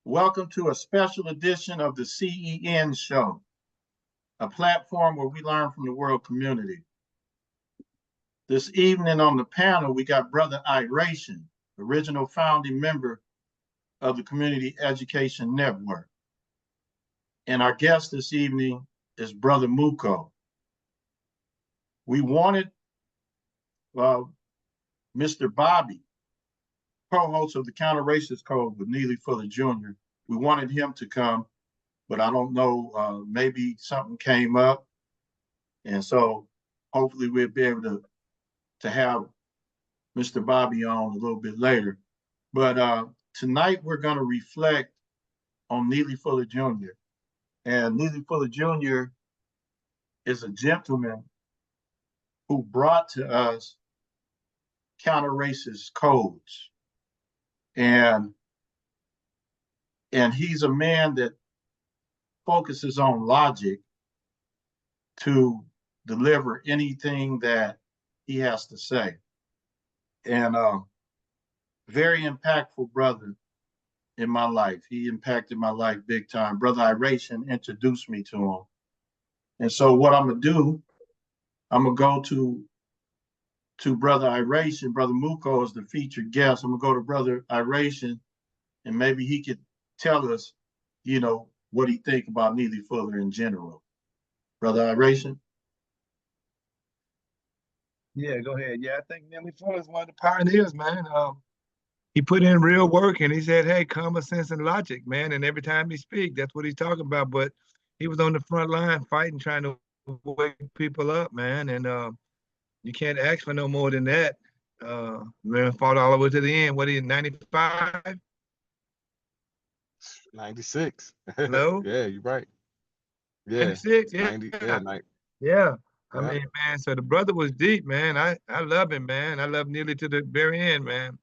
Welcome to a special edition of the CEN show, a platform where we learn from the world community. This evening on the panel, we got Brother EYERATION, original founding member of the Community Education Network. And our guest this evening is Brother Mooco. We wanted Mr. Bobby, co-host of the Counter-Racist Code with Neely Fuller Jr. We wanted him to come, but I don't know, maybe something came up. And so hopefully we'll be able to have Mr. Bobby on a little bit later. But tonight we're going to reflect on Neely Fuller Jr. And Neely Fuller Jr. is a gentleman who brought to us counter-racist codes. And he's a man that focuses on logic to deliver anything that he has to say. And very impactful brother in my life. He impacted my life big time. Brother EYERATION introduced me to him. And so what I'm gonna do, I'm gonna go to Brother EYERATION. Brother Mooco is the featured guest. I'm gonna go to Brother EYERATION, and maybe he could tell us, you know, what he think about Neely Fuller in general. Brother EYERATION? Yeah, go ahead. Yeah, I think Neely Fuller is one of the pioneers, man. He put in real work and he said, hey, common sense and logic, man. And every time he speaks, that's what he's talking about. But he was on the front line fighting, trying to wake people up, man. And you can't ask for no more than that. Man fought all the way to the end. What, he 95? 96. Hello? Yeah, you're right. Yeah. 96? Yeah. 90, yeah. I Yeah. mean, man, so the brother was deep, man. I love him, man. I love Neely to the very end, man.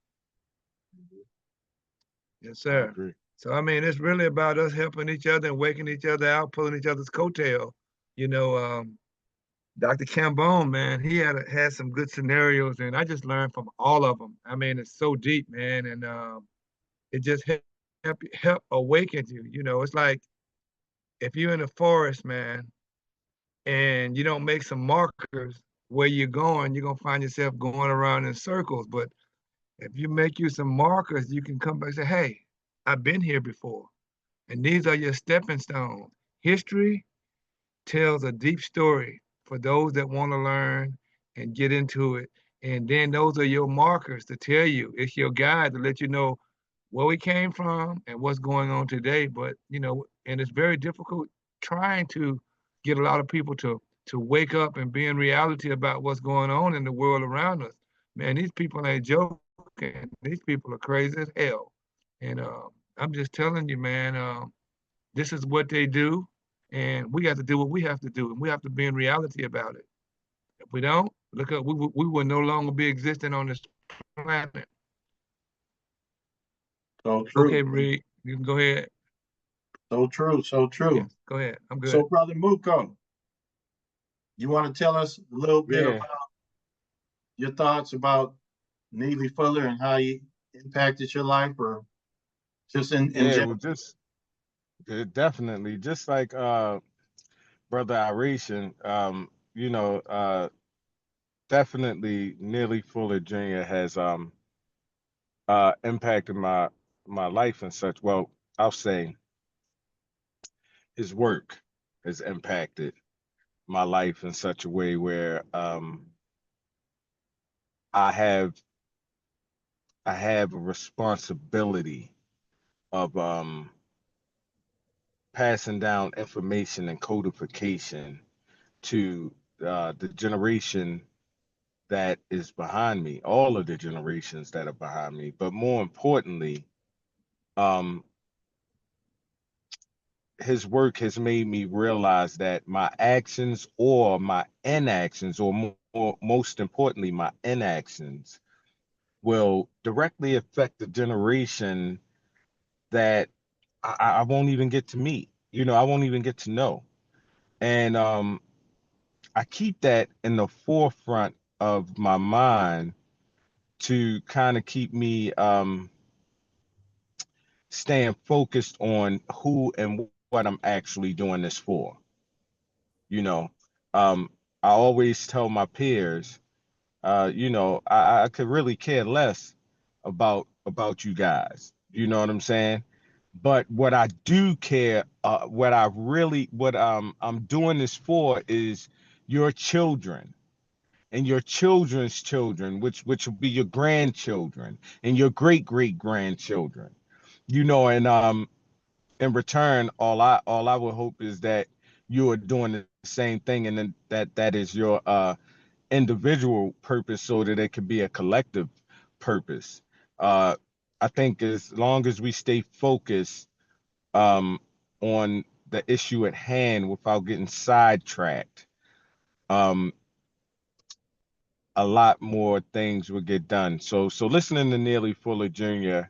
Yes, I sir. agree. So, I mean, it's really about us helping each other and waking each other out, pulling each other's coattail. You know, Dr. Cambone, man, he had some good scenarios, and I just learned from all of them. I mean, it's so deep, man, and it just help awaken you. You know, it's like if you're in the forest, man, and you don't make some markers where you're going, you're gonna find yourself going around in circles. But if you make you some markers, you can come back and say, hey, I've been here before. And these are your stepping stones. History tells a deep story for those that want to learn and get into it. And then those are your markers to tell you. It's your guide to let you know where we came from and what's going on today. But, you know, and it's very difficult trying to get a lot of people to wake up and be in reality about what's going on in the world around us. Man, these people ain't joking. These people are crazy as hell. And I'm just telling you, man, this is what they do, and we got to do what we have to do, and we have to be in reality about it. If we don't, look up, we will no longer be existing on this planet. So true. Okay, Reed, you can go ahead. So true, so true. Yes, go ahead. I'm good. So, Brother Mooco, you want to tell us a little bit about your thoughts about Neely Fuller and how he impacted your life, or just in general? Well, definitely, just like Brother EYERATION, you know, definitely Neely Fuller Jr. has impacted my life and such. Well, I'll say his work has impacted my life in such a way where I have a responsibility of passing down information and codification to the generation that is behind me, all of the generations that are behind me. But more importantly, um, his work has made me realize that my actions or my inactions, or most importantly, my inactions, will directly affect the generation that I won't even get to meet. You know, I won't even get to know. And I keep that in the forefront of my mind to kind of keep me staying focused on who and what I'm actually doing this for. You know, I always tell my peers, I could really care less about you guys. You know what I'm saying? But what I do care, what I'm doing this for is your children and your children's children, which will be your grandchildren and your great grandchildren. And in return, all I would hope is that you are doing the same thing, and then that is your individual purpose, so that it could be a collective purpose. Uh, I think as long as we stay focused um, on the issue at hand without getting sidetracked, um, a lot more things will get done. So listening to Neely Fuller Jr.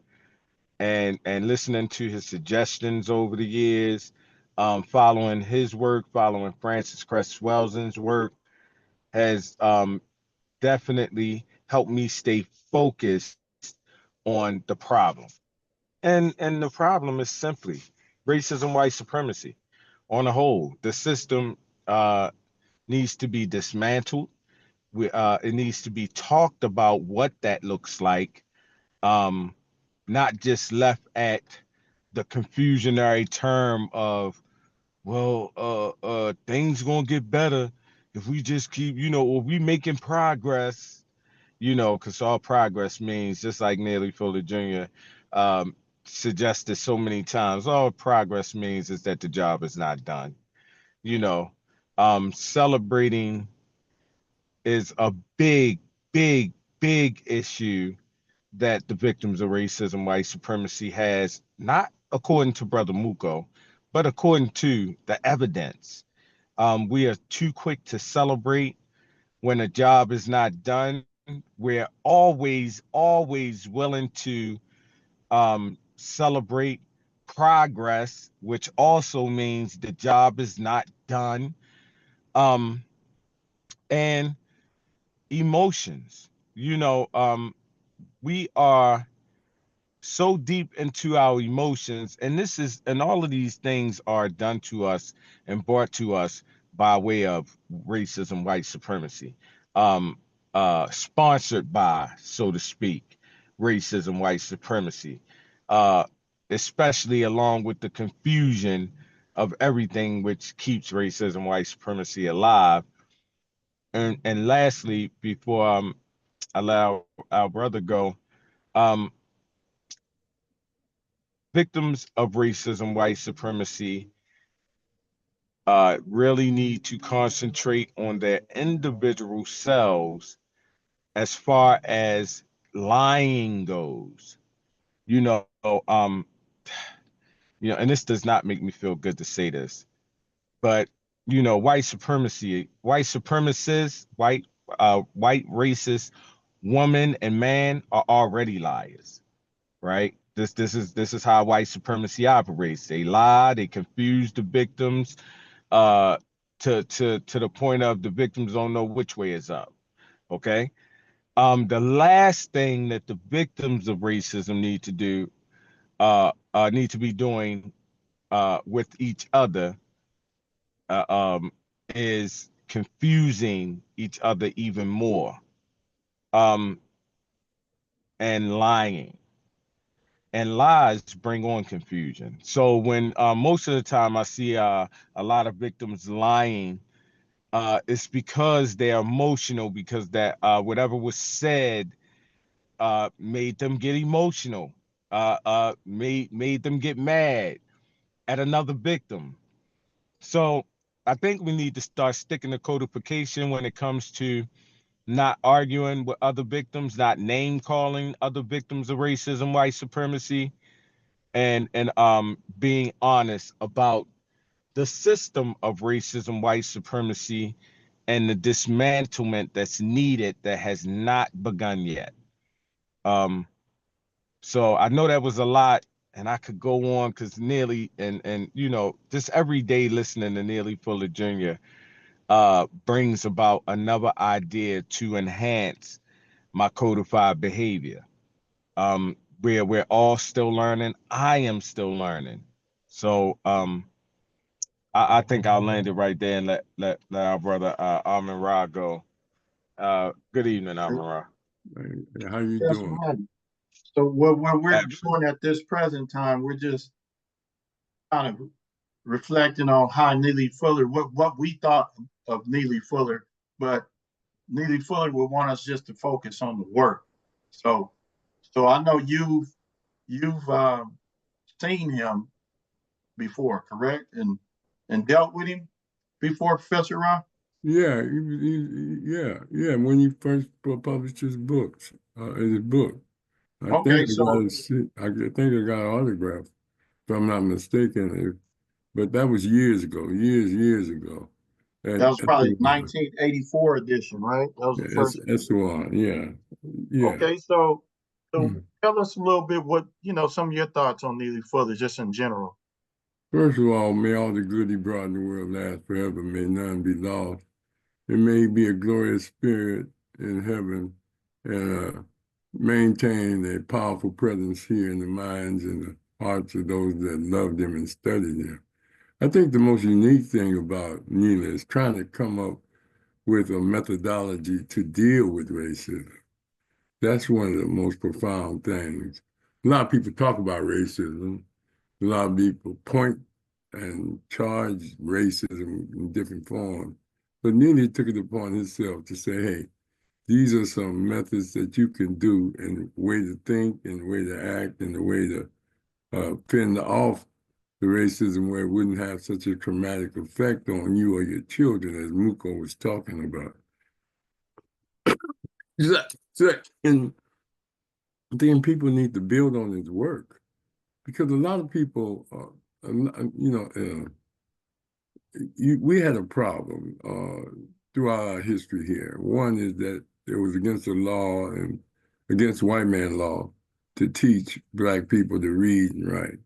and listening to his suggestions over the years, following his work, following Francis Cress-Welsing's work, has definitely helped me stay focused on the problem. And the problem is simply racism, white supremacy. On the whole, the system uh, needs to be dismantled. It needs to be talked about what that looks like, um, not just left at the confusionary term of, well, things gonna get better if we just keep, or we making progress, because all progress means, just like Neely Fuller Jr. Um, suggested so many times, all progress means is that the job is not done. You know, Celebrating is a big issue that the victims of racism, white supremacy has, not according to Brother Mooco, but according to the evidence. We are too quick to celebrate when a job is not done. We're always willing to celebrate progress, which also means the job is not done. Um, and emotions, we are so deep into our emotions, and all of these things are done to us and brought to us by way of racism, white supremacy, um sponsored by, so to speak, racism, white supremacy, uh especially along with the confusion of everything which keeps racism, white supremacy alive. And lastly, before allow our brother go, um victims of racism, white supremacy, really need to concentrate on their individual selves as far as lying goes. You know, um, and this does not make me feel good to say this, but white supremacy, white supremacists, white racist woman and man are already liars, right? This is how white supremacy operates. They lie, they confuse the victims, uh, to the point of the victims don't know which way is up. Okay. The last thing that the victims of racism need to be doing with each other, uh, um, is confusing each other even more, um, and lying. And lies bring on confusion. So when most of the time I see a lot of victims lying, it's because they're emotional, because that whatever was said made them get emotional, made them get mad at another victim. So I think we need to start sticking to codification when it comes to not arguing with other victims, not name calling other victims of racism, white supremacy, and being honest about the system of racism, white supremacy, and the dismantlement that's needed that has not begun yet. Um, so I know that was a lot, and I could go on because Neely and just every day listening to Neely Fuller Jr. Brings about another idea to enhance my codified behavior. we're all still learning. I am still learning. So I think I'll land it right there and let our brother Armin Ra go. Good evening, Armin Ra. Hey, how you That's doing? right. So what we're Excellent. doing at this present time, we're just kind of reflecting on how Neely Fuller, what we thought of Neely Fuller, but Neely Fuller would want us just to focus on the work. So, so I know you've seen him before, correct? And dealt with him before, Professor Ron? Yeah, yeah. When he first published his book, I Okay, think I got so I think I got an autograph, if I'm not mistaken. But that was years ago, years ago. that And was probably 1984 edition, right? That was the first that's the edition. one. Yeah, yeah. Okay, so Hmm. tell us a little bit what, some of your thoughts on Neely Fuller, just in general. First of all, may all the good he brought in the world last forever. May none be lost. It may be a glorious spirit in heaven and maintain a powerful presence here in the minds and the hearts of those that loved him and studied him. I think the most unique thing about Neely is trying to come up with a methodology to deal with racism. That's one of the most profound things. A lot of people talk about racism. A lot of people point and charge racism in different forms. But Neely took it upon himself to say, hey, these are some methods that you can do and the way to think and the way to act and the way to fend off the racism where it wouldn't have such a traumatic effect on you or your children, as Mooco was talking about. And then people need to build on his work because a lot of people, we had a problem throughout our history here. One is that it was against the law and against white man law to teach Black people to read and write.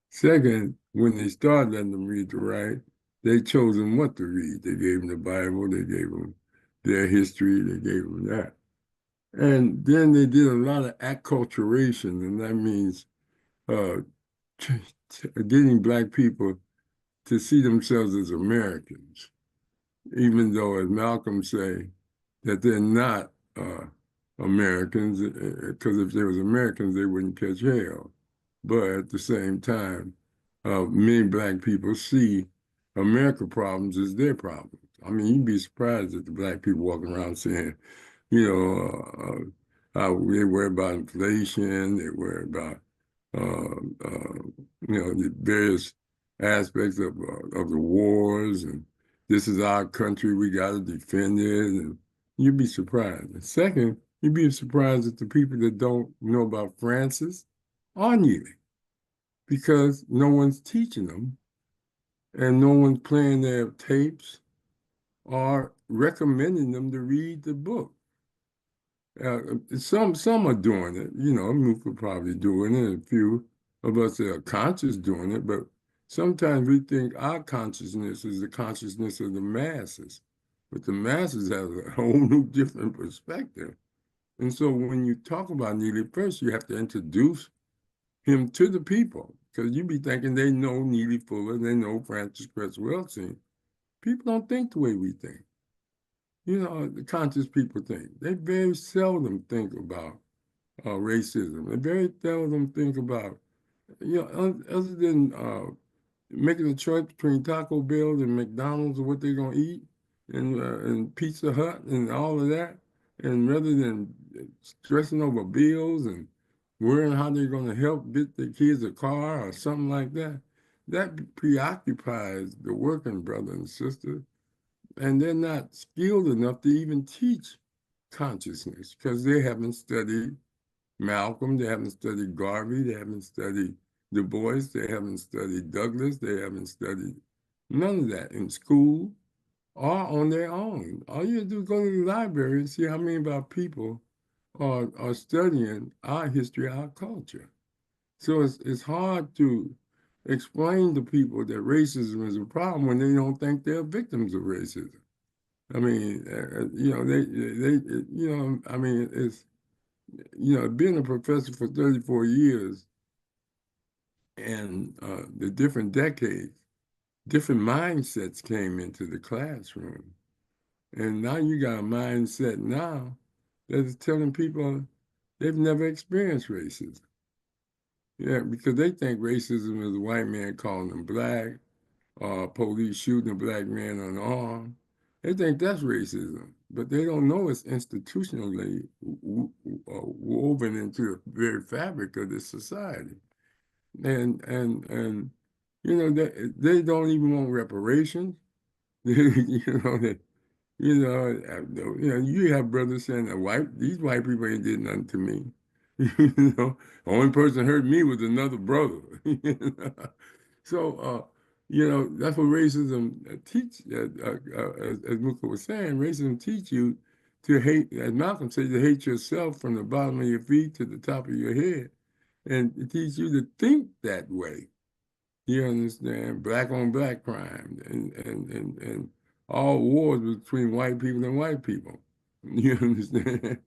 Second, when they started letting them read and write, they chose them what to read. They gave them the Bible, they gave them their history, they gave them that. And then they did a lot of acculturation, and that means uh, getting Black people to see themselves as Americans, even though, as Malcolm say, that they're not Americans, because if they was Americans, they wouldn't catch hell. But at the same time, many Black people see America problems as their problems. I mean, you'd be surprised at the Black people walking around saying, they worry about inflation, they worry about the various aspects of the wars, and this is our country, we got to defend it, and you'd be surprised. And second, you'd be surprised at the people that don't know about Francis or Neely, because no one's teaching them, and no one's playing their tapes or recommending them to read the book. Some are doing it, Mooco probably doing it, a few of us that are conscious doing it, but sometimes we think our consciousness is the consciousness of the masses, but the masses have a whole new different perspective. And so when you talk about Neely, first you have to introduce him to the people, because you be thinking they know Neely Fuller, they know Francis Cress-Welsing. People don't think the way we think. The conscious people think. They very seldom think about racism. They very seldom think about, other than making a choice between Taco Bell and McDonald's or what they're going to eat, and Pizza Hut and all of that. And rather than stressing over bills and worrying how they're going to help get their kids a car or something like that, that preoccupies the working brother and sister, and they're not skilled enough to even teach consciousness because they haven't studied Malcolm, they haven't studied Garvey, they haven't studied Du Bois, they haven't studied Douglas, they haven't studied none of that in school or on their own. All you have to do is go to the library and see how many of our people are studying our history, our culture. So it's hard to explain to people that racism is a problem when they don't think they're victims of racism. I mean, I mean, you know, being a professor for 34 years and the different decades, different mindsets came into the classroom. And now you got a mindset now that is telling people they've never experienced racism. Yeah, because they think racism is a white man calling them black, or police shooting a black man unarmed. They think that's racism, but they don't know it's institutionally woven into the very fabric of this society. And you know, they don't even want reparations. You know, you have brothers saying that these white people ain't did nothing to me. You know, the only person hurt me was another brother. You know? So, you know, that's what racism teach. As Mooco was saying, racism teach you to hate, as Malcolm said, to hate yourself from the bottom of your feet to the top of your head, and it teaches you to think that way. You understand? Black on black crime and all wars between white people and white people. You understand?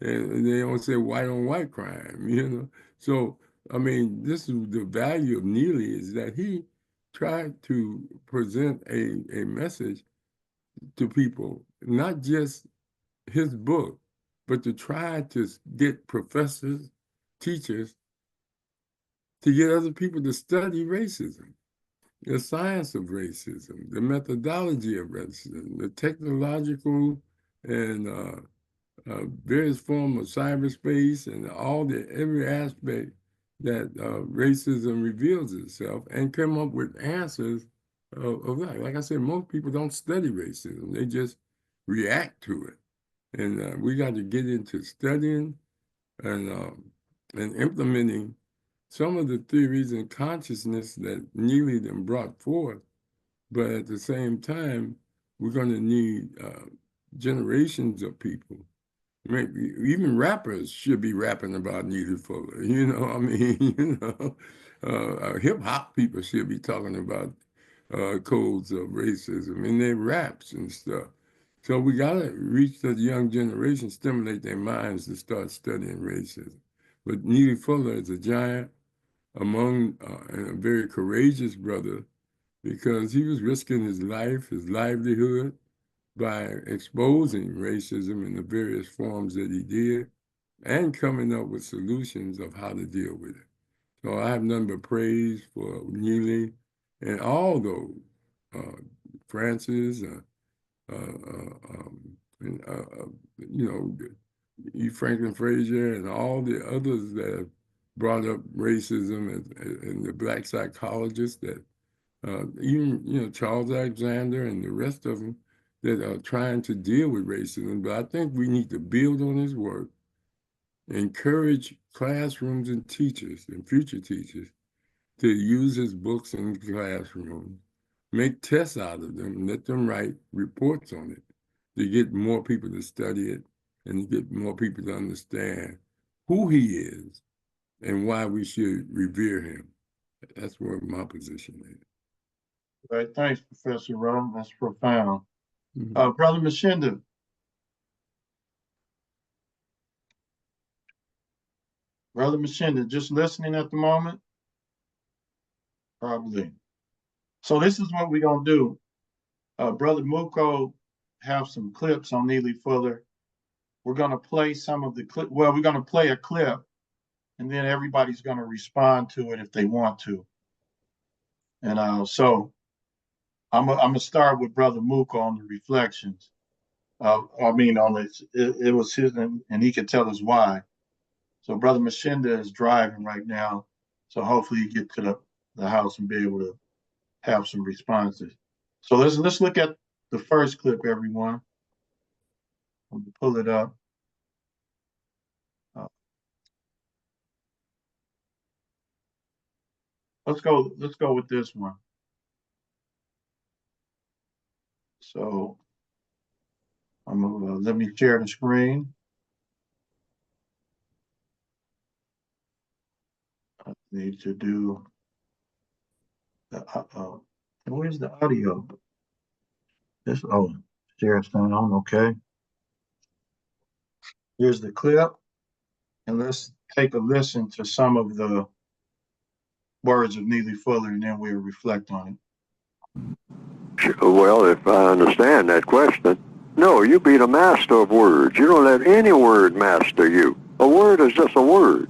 And they don't say white on white crime, you know? So, I mean, this is the value of Neely is that he tried to present a message to people, not just his book, but to try to get professors, teachers, to get other people to study racism, the science of racism, the methodology of racism, the technological and various forms of cyberspace and every aspect that racism reveals itself, and come up with answers of that. Like I said, most people don't study racism; they just react to it, and we got to get into studying and implementing some of the theories and consciousness that Neely then brought forth. But at the same time, we're going to need generations of people. Maybe even rappers should be rapping about Neely Fuller. You know, I mean, you know, hip hop people should be talking about codes of racism in their raps and stuff. So we got to reach the young generation, stimulate their minds to start studying racism. But Neely Fuller is a giant among and a very courageous brother, because he was risking his life, his livelihood, by exposing racism in the various forms that he did and coming up with solutions of how to deal with it. So I have none but praise for Neely and all those, Francis, and, you know, E. Franklin Frazier and all the others that have brought up racism and the black psychologists that even, you know, Charles Alexander and the rest of them that are trying to deal with racism. But I think we need to build on his work, encourage classrooms and teachers and future teachers to use his books in the classroom, make tests out of them, let them write reports on it to get more people to study it and to get more people to understand who he is and why we should revere him. That's where my position is. Right, thanks, Professor Rahh. That's profound. Mhm. Brother Mshinda. Brother Mshinda, just listening at the moment? Probably. So this is what we're gonna do. Brother Mooco have some clips on Neely Fuller. We're gonna play some of the clip. Well, we're gonna play a clip, and then everybody's gonna respond to it if they want to. And so I'm gonna start with Brother Mooco on the reflections. I mean, on it was his, and he could tell us why. So Brother Mshinda is driving right now, so hopefully you get to the house and be able to have some responses. So let's look at the first clip, everyone. I'm gonna pull it up. Let's go with this one. So I'm gonna let me share the screen. I need to do the where's the audio? This share sound on, okay. Here's the clip. And let's take a listen to some of the words of Neely Fuller, and then we'll reflect on it. Well, if I understand that question, no, you be the master of words. You don't let any word master you. A word is just a word.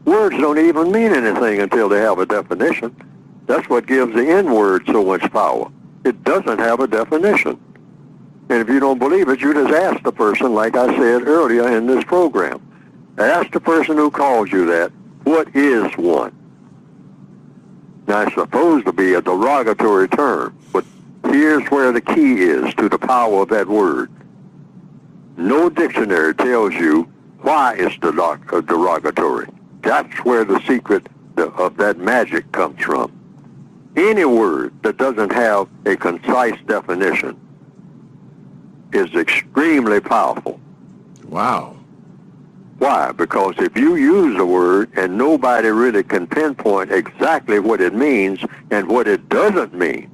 Words don't even mean anything until they have a definition. That's what gives the N word so much power. It doesn't have a definition. And if you don't believe it, you just ask the person, like I said earlier in this program. Ask the person who calls you that, what is one? Now, it's supposed to be a derogatory term, but here's where the key is to the power of that word. No dictionary tells you why it's derogatory. That's where the secret of that magic comes from. Any word that doesn't have a concise definition is extremely powerful. Wow. Why? Because if you use a word and nobody really can pinpoint exactly what it means and what it doesn't mean,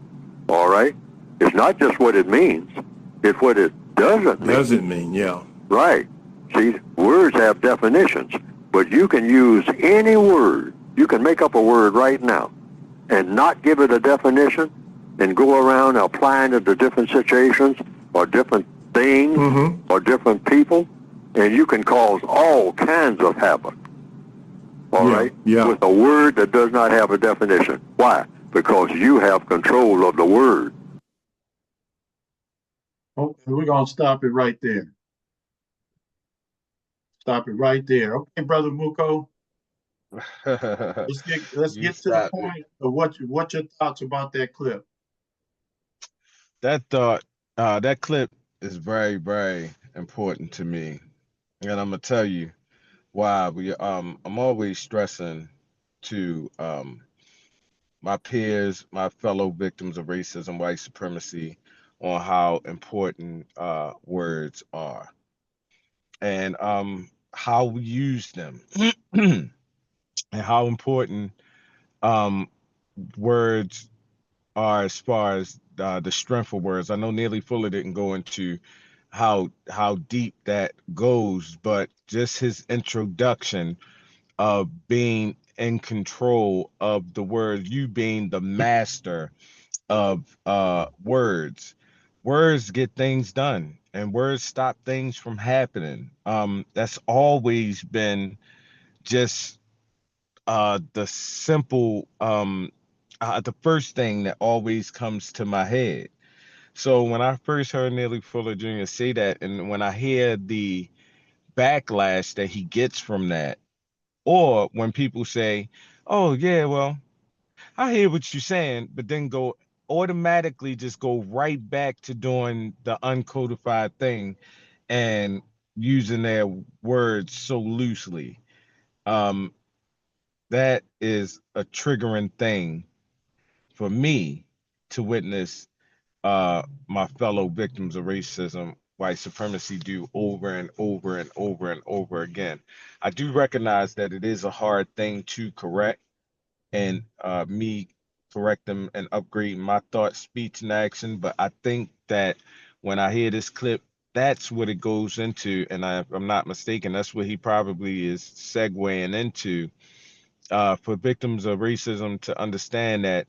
all right? It's not just what it means, it's what it doesn't mean. Doesn't mean, yeah. Right. See, words have definitions, but you can use any word. You can make up a word right now and not give it a definition and go around applying it to different situations or different things or different people, and you can cause all kinds of havoc. All right? Yeah. With a word that does not have a definition. Why? Because you have control of the word. Okay, we're gonna stop it right there. Stop it right there. Okay, Brother Mooco, let's You get to the stopped it. point of what your thoughts about that clip. That that clip is very, very important to me. And I'm gonna tell you why. I'm always stressing to my peers, my fellow victims of racism, white supremacy, on how important words are and how we use them and how important um words are as far as the strength of words. I know Neely Fuller didn't go into how deep that goes, but just his introduction of being in control of the words, you being the master of words. Words get things done and words stop things from happening. That's always been just the simple the first thing that always comes to my head. So when I first heard Neely Fuller Jr. say that, and when I hear the backlash that he gets from that, or when people say, "Oh yeah, well, I hear what you're saying," but then go automatically just go right back to doing the uncodified thing and using their words so loosely. Um, that is a triggering thing for me to witness my fellow victims of racism, white supremacy do over and over and over and over again. I do recognize that it is a hard thing to correct, and me correct them and upgrade my thought, speech, and action. But I think that when I hear this clip, that's what it goes into, and if I'm not mistaken, that's what he probably is segueing into for victims of racism to understand that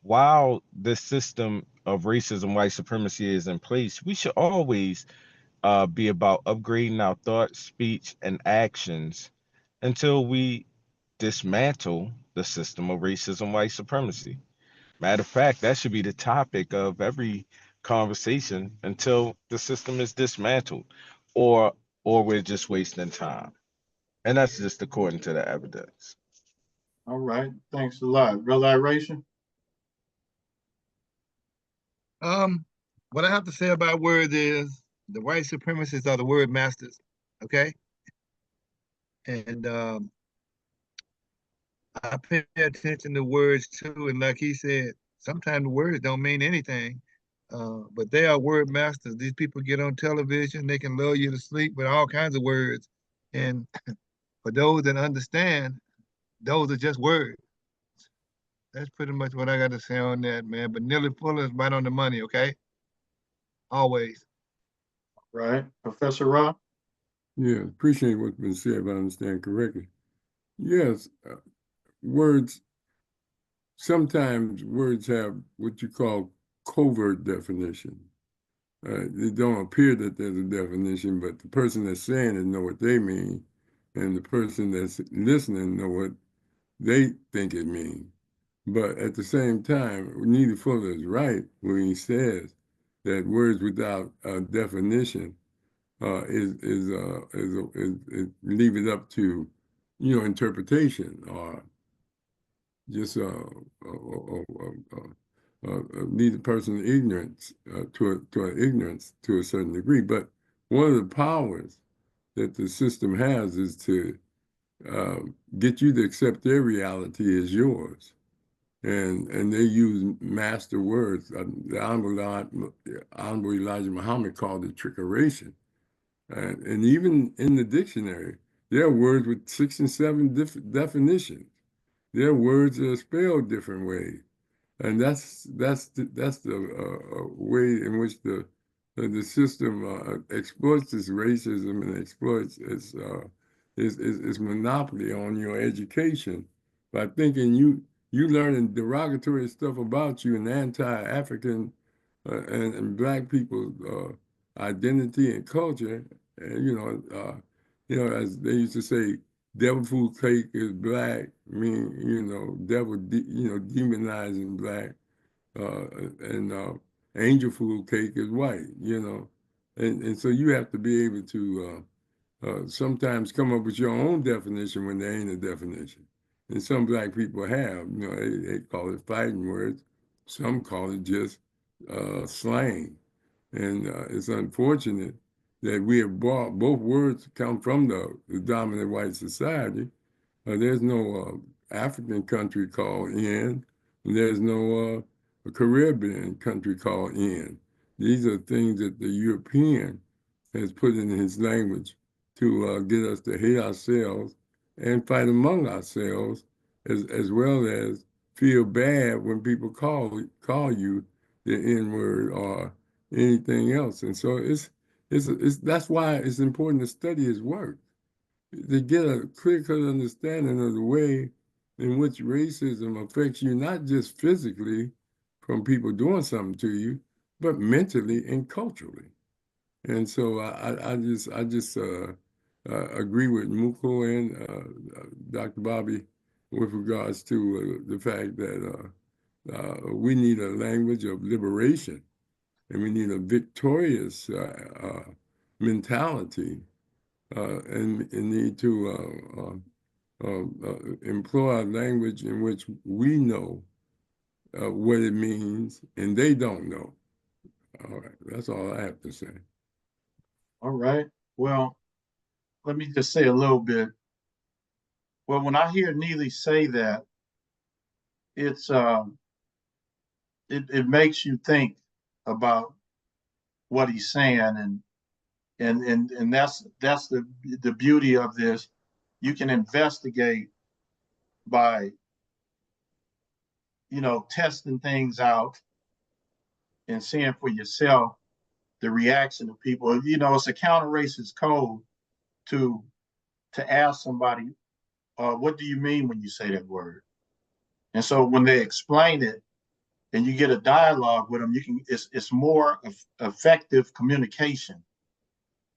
while the system of racism, white supremacy is in place, we should always be about upgrading our thoughts, speech, and actions until we dismantle the system of racism, white supremacy. Matter of fact, that should be the topic of every conversation until the system is dismantled, or we're just wasting time. And that's just according to the evidence. All right, thanks a lot. Brother Lyration? What I have to say about words is the white supremacists are the word masters, okay? And I pay attention to words too, and like he said, sometimes the words don't mean anything, but they are word masters. These people get on television, they can lull you to sleep with all kinds of words. And for those that understand, those are just words. That's pretty much what I got to say on that, man. But Neely Fuller is right on the money, okay? Always. Right. Professor Rahh? Yeah, appreciate what's been said, if I understand correctly. Yes, words, sometimes words have what you call covert definition. It don't appear that there's a definition, but the person that's saying it know what they mean, and the person that's listening know what they think it means. But at the same time, Neely Fuller is right when he says that words without a definition is leave it up to, interpretation, or just lead the person to ignorance, to an ignorance to a certain degree. But one of the powers that the system has is to get you to accept their reality as yours. And they use master words. The Honorable Elijah Muhammad called it trickeration. And even in the dictionary, there are words with 6 and 7 definitions. There are words that are spelled different ways, and that's the way in which the system exploits this racism and exploits its monopoly on your education by thinking you learning derogatory stuff about you and anti-African and Black people's identity and culture. And as they used to say, devil food cake is Black, devil, demonizing Black, and angel food cake is white, and so you have to be able to sometimes come up with your own definition when there ain't a definition. And some Black people have, they call it fighting words. Some call it just slang. And it's unfortunate that we have brought both words come from the dominant white society. There's no African country called EN. There's no Caribbean country called EN. These are things that the European has put in his language to get us to hate ourselves and fight among ourselves, as well as feel bad when people call you the N word or anything else. And so it's that's why it's important to study his work, to get a clear-cut understanding of the way in which racism affects you, not just physically from people doing something to you, but mentally and culturally. And so I just agree with Mooco and Dr. Bobby with regards to the fact that we need a language of liberation, and we need a victorious mentality, and need to employ a language in which we know what it means and they don't know. All right, that's all I have to say. All right. Well, let me just say a little bit. Well, when I hear Neely say that, it's it makes you think about what he's saying, and that's the beauty of this. You can investigate by testing things out and seeing for yourself the reaction of people. It's a counter-racist code to ask somebody, what do you mean when you say that word? And so when they explain it and you get a dialogue with them, it's more effective communication.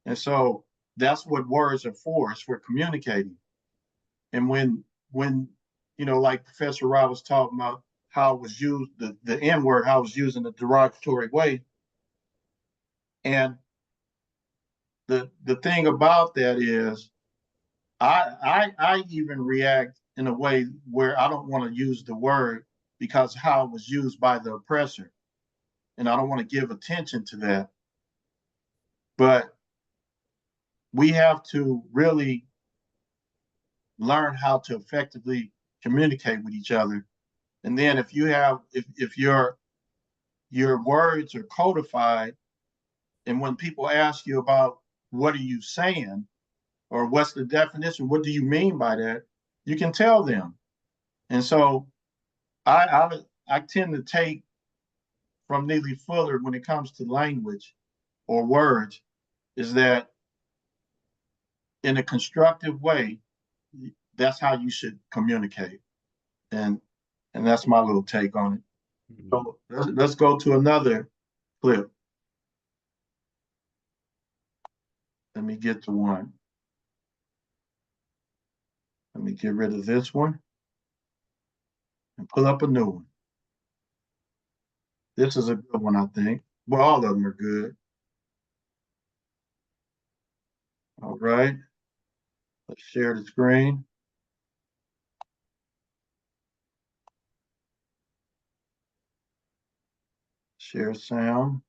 And so that's what words are for. It's for communicating. And when like Professor Rahh was talking about how it was used, the N word, how it was used in a derogatory way. And the thing about that is I even react in a way where I don't want to use the word because how it was used by the oppressor. And I don't want to give attention to that. But we have to really learn how to effectively communicate with each other. And then if your words are codified, and when people ask you about what are you saying or what's the definition, what do you mean by that, you can tell them. And so I tend to take from Neely Fuller when it comes to language or words is that in a constructive way, that's how you should communicate. And that's my little take on it. So let's go to another clip. Let me get to one. Let me get rid of this one and pull up a new one. This is a good one, I think. Well, all of them are good. All right. Let's share the screen. Share sound.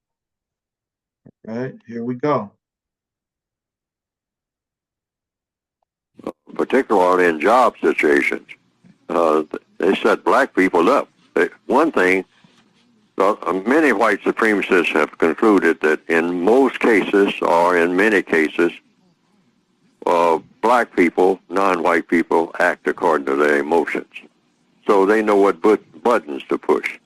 All right, here we go. Particularly in job situations, they set black people up. One thing, many white supremacists have concluded that in most cases, or in many cases, black people, non-white people, act according to their emotions. So they know what buttons to push.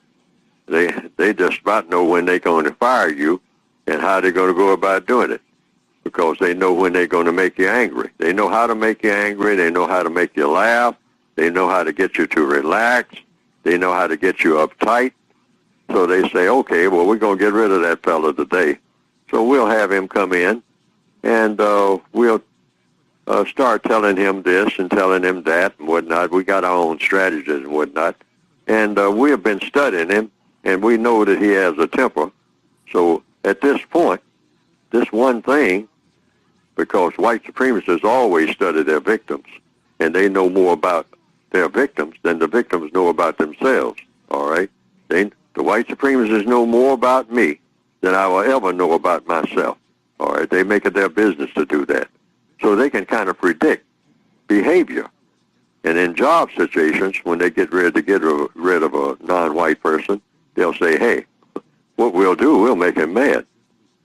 They just about know when they're going to fire you and how they're going to go about doing it, because they know when they're going to make you angry. They know how to make you angry. They know how to make you laugh. They know how to get you to relax. They know how to get you uptight. So they say, okay, well, we're going to get rid of that fella today. So we'll have him come in, and we'll start telling him this and telling him that and whatnot. We got our own strategies and whatnot. And we have been studying him, and we know that he has a temper. So at this point, this one thing, because white supremacists always study their victims, and they know more about their victims than the victims know about themselves, all right? The white supremacists know more about me than I will ever know about myself, all right? They make it their business to do that. So they can kind of predict behavior. And in job situations, when they get ready to get rid of a non-white person, they'll say, hey, what we'll do, we'll make him mad,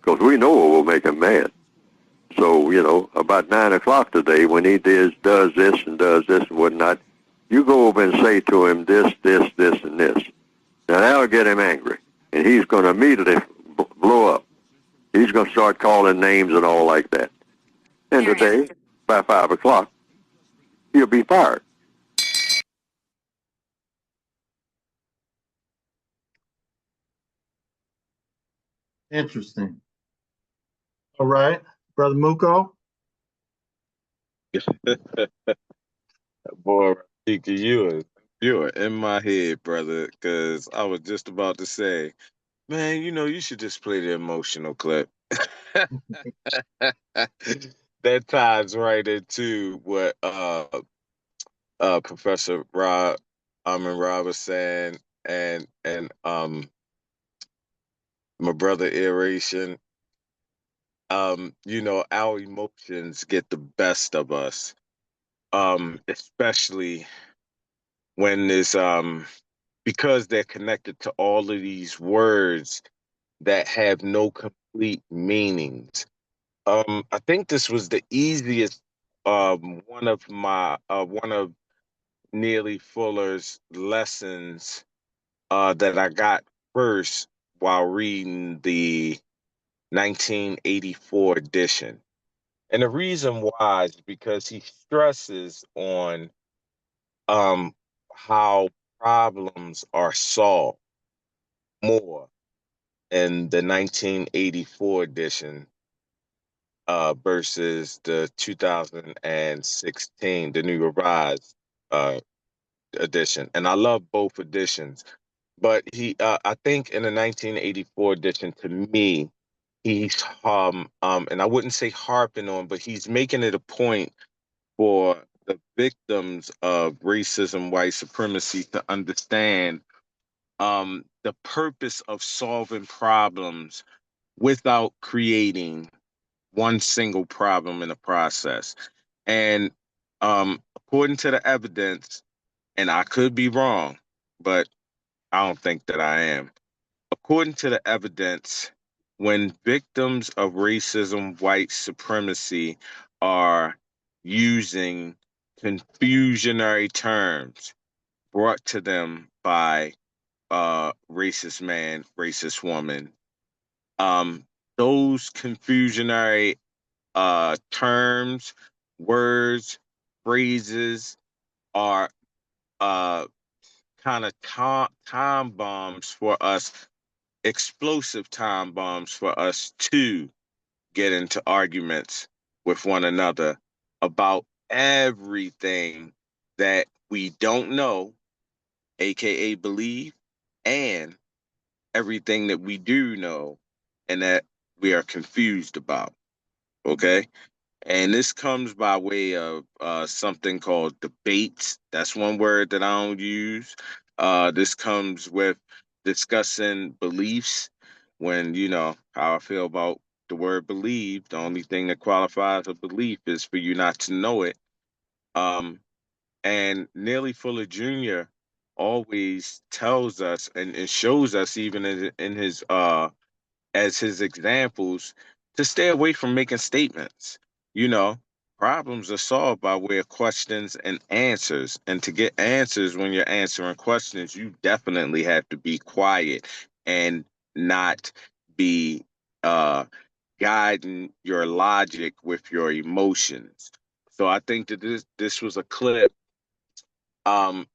because we know what will make him mad. So, you know, about 9 o'clock today, when he does this and whatnot, you go over and say to him this, and this. Now, that'll get him angry, and he's going to immediately blow up. He's going to start calling names and all like that. And today, by 5 o'clock, he'll be fired. Interesting. All right, Brother Mooco. Boy, Rashaki, you are in my head, brother, because I was just about to say, man, you know, you should just play the emotional clip. That ties right into what Professor Rahh was saying, and my brother EYERATION. You know, our emotions get the best of us, especially when there's because they're connected to all of these words that have no complete meanings. I think this was the easiest one of Neely Fuller's lessons that I got first while reading the 1984 edition. And the reason why is because he stresses on how problems are solved more in the 1984 edition versus the 2016, the new revised edition. And I love both editions. But I think in the 1984 edition, to me, he's and I wouldn't say harping on, but he's making it a point for the victims of racism, white supremacy to understand the purpose of solving problems without creating one single problem in the process. And according to the evidence, and I could be wrong, but I don't think that I am. According to the evidence, when victims of racism, white supremacy are using confusionary terms brought to them by racist man, racist woman, those confusionary terms words, phrases are kind of time bombs for us, explosive time bombs for us to get into arguments with one another about everything that we don't know, aka believe, and everything that we do know and that we are confused about. Okay. And this comes by way of something called debates. That's one word that I don't use. This comes with discussing beliefs. When, you know, how I feel about the word believe, the only thing that qualifies a belief is for you not to know it. And Neely Fuller Jr. always tells us and shows us, even in his as his examples, to stay away from making statements. You know, problems are solved by way of questions and answers. And to get answers when you're answering questions, you definitely have to be quiet and not be guiding your logic with your emotions. So I think that this was a clip um,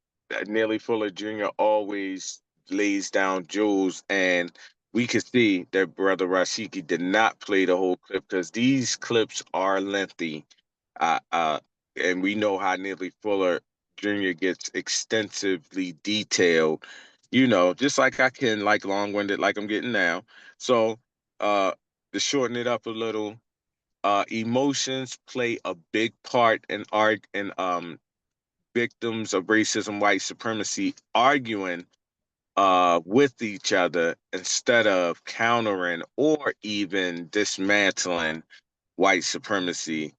Neely Fuller Jr. always lays down jewels, and we could see that Brother Rashaki did not play the whole clip because these clips are lengthy. Uh, uh, and we know how Neely Fuller Jr. gets extensively detailed, you know, just like I can, like long-winded, like I'm getting now. So, to shorten it up a little, emotions play a big part in art and victims of racism, white supremacy arguing with each other instead of countering or even dismantling white supremacy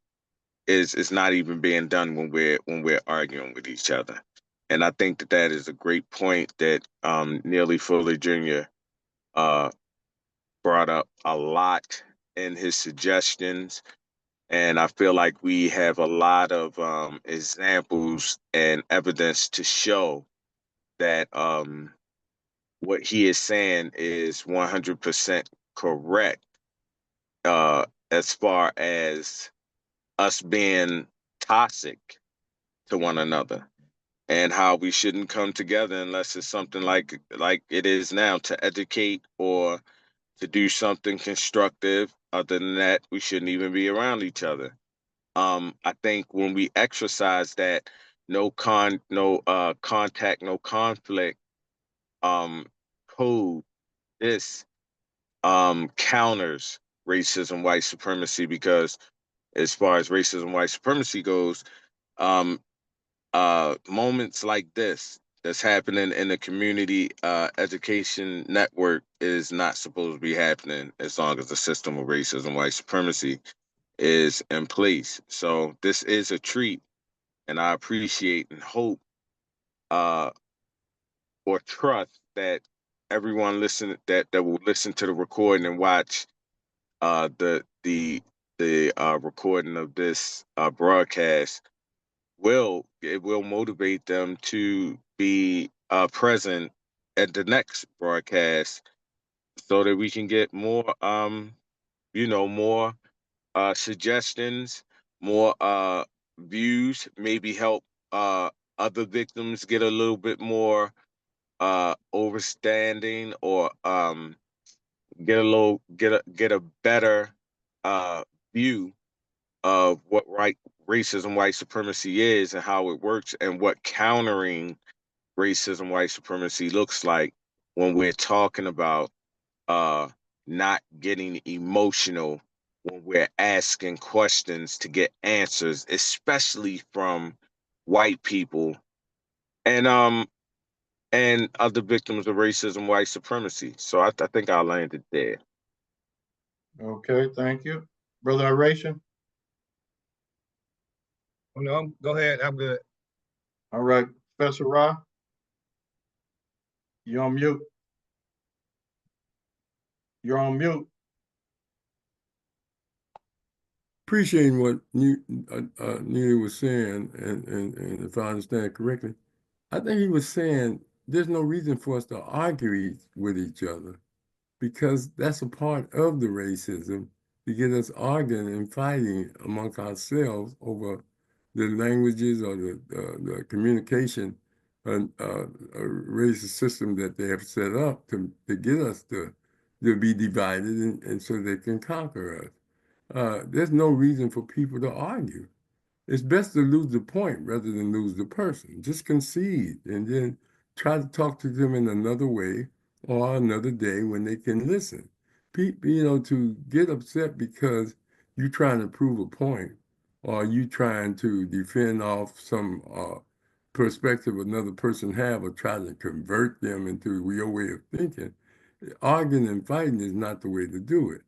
is not even being done when we're arguing with each other. And I think that that is a great point that Neely Fuller Jr. Uh, brought up a lot in his suggestions. And I feel like we have a lot of examples and evidence to show that what he is saying is 100% correct as far as us being toxic to one another and how we shouldn't come together unless it's something like it is now to educate or to do something constructive. Other than that, we shouldn't even be around each other. I think when we exercise that no contact, no conflict um code, this counters racism, white supremacy, because as far as racism, white supremacy goes, um moments like this that's happening in the community education network is not supposed to be happening as long as the system of racism, white supremacy is in place. So this is a treat, and I appreciate and hope uh, or trust that everyone that will listen to the recording and watch the recording of this broadcast will motivate them to be present at the next broadcast so that we can get more more suggestions, more views, maybe help other victims get a little bit more overstanding or get a better view of what racism, white supremacy is and how it works and what countering racism, white supremacy looks like when we're talking about uh, not getting emotional when we're asking questions to get answers, especially from white people and other victims of racism, white supremacy. So I think I'll land it there. Okay, thank you. Brother Iration? Oh, no, go ahead. I'm good. All right, Professor Rahh, you're on mute. You're on mute. Appreciating what Neely was saying, and if I understand correctly, I think he was saying there's no reason for us to argue with each other because that's a part of the racism to get us arguing and fighting amongst ourselves over the languages or the communication racist system that they have set up to get us to be divided and so they can conquer us. There's no reason for people to argue. It's best to lose the point rather than lose the person. Just concede and then try to talk to them in another way or another day when they can listen. People, to get upset because you're trying to prove a point or you trying to defend off some perspective another person have or try to convert them into your way of thinking, arguing and fighting is not the way to do it,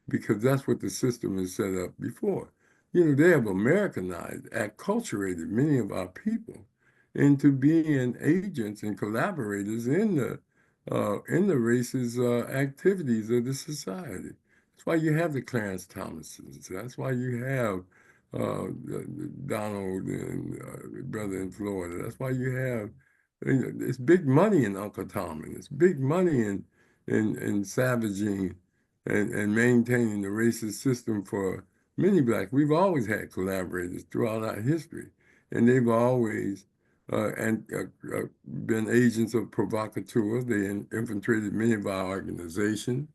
because that's what the system has set up before. They have Americanized, acculturated many of our people into being agents and collaborators in the racist activities of the society. That's why you have the Clarence Thomases. That's why you have Donald and brother in Florida. That's why you have, it's big money in Uncle Tom, and it's big money in savaging and maintaining the racist system for many Blacks. We've always had collaborators throughout our history, and they've always been agents of provocateurs. They infiltrated many of our organizations.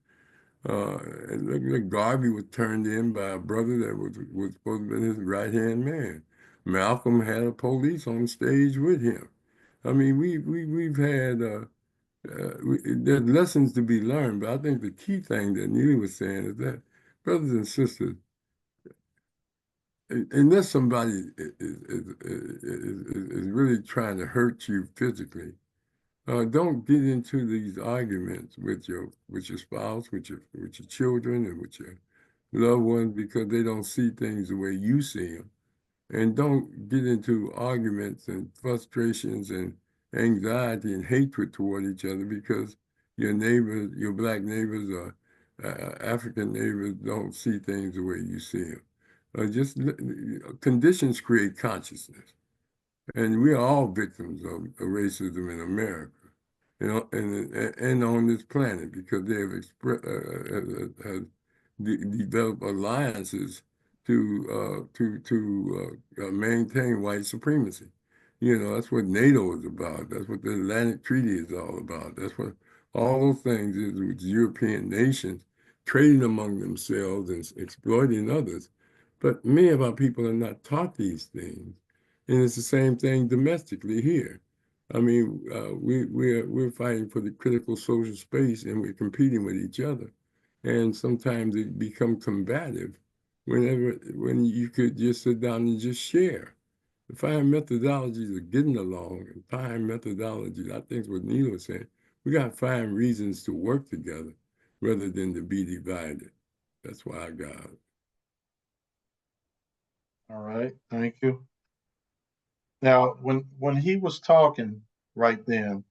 And look, Garvey was turned in by a brother that was supposed to be his right-hand man. Malcolm had a police on stage with him. I mean, we've had there's lessons to be learned, but I think the key thing that Neely was saying is that, brothers and sisters, unless somebody is really trying to hurt you physically, don't get into these arguments with your spouse, with your children, and with your loved ones because they don't see things the way you see them. And don't get into arguments and frustrations and anxiety and hatred toward each other because your neighbors, your Black neighbors or African neighbors don't see things the way you see them. Conditions create consciousness. And we are all victims of racism in America, and on this planet, because they have developed alliances to maintain white supremacy. That's what NATO is about. That's what the Atlantic Treaty is all about. That's what all those things is with European nations trading among themselves and exploiting others. But many of our people are not taught these things. And it's the same thing domestically here. I mean, we're fighting for the critical social space, and we're competing with each other. And sometimes it becomes combative when you could just sit down and just share. Find methodologies of getting along and find methodologies. I think what Neely was saying, we got to find reasons to work together rather than to be divided. That's why I got it. All right, thank you. Now, when he was talking right then,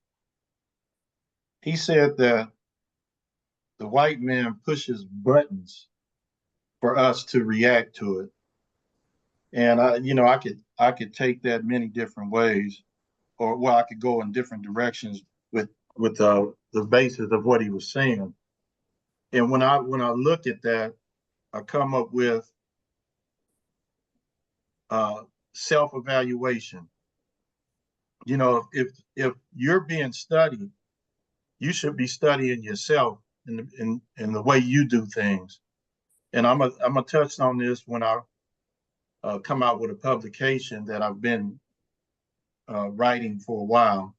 he said that the white man pushes buttons for us to react to it. And I could take that many different ways, or well, I could go in different directions with the basis of what he was saying. And when I look at that, I come up with self-evaluation. If you're being studied, you should be studying yourself in the way you do things. And I'm gonna touch on this when I come out with a publication that I've been writing for a while.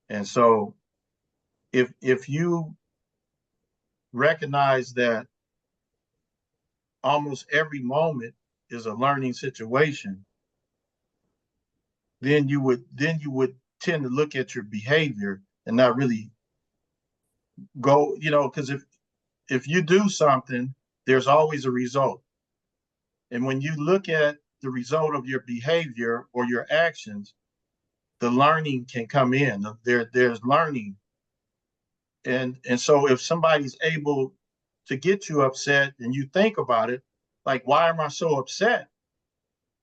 And so if you recognize that almost every moment is a learning situation, then you would tend to look at your behavior and not really go, because if you do something, there's always a result. And when you look at the result of your behavior or your actions, the learning can come in. There's learning. And so if somebody's able to get you upset and you think about it, like, why am I so upset?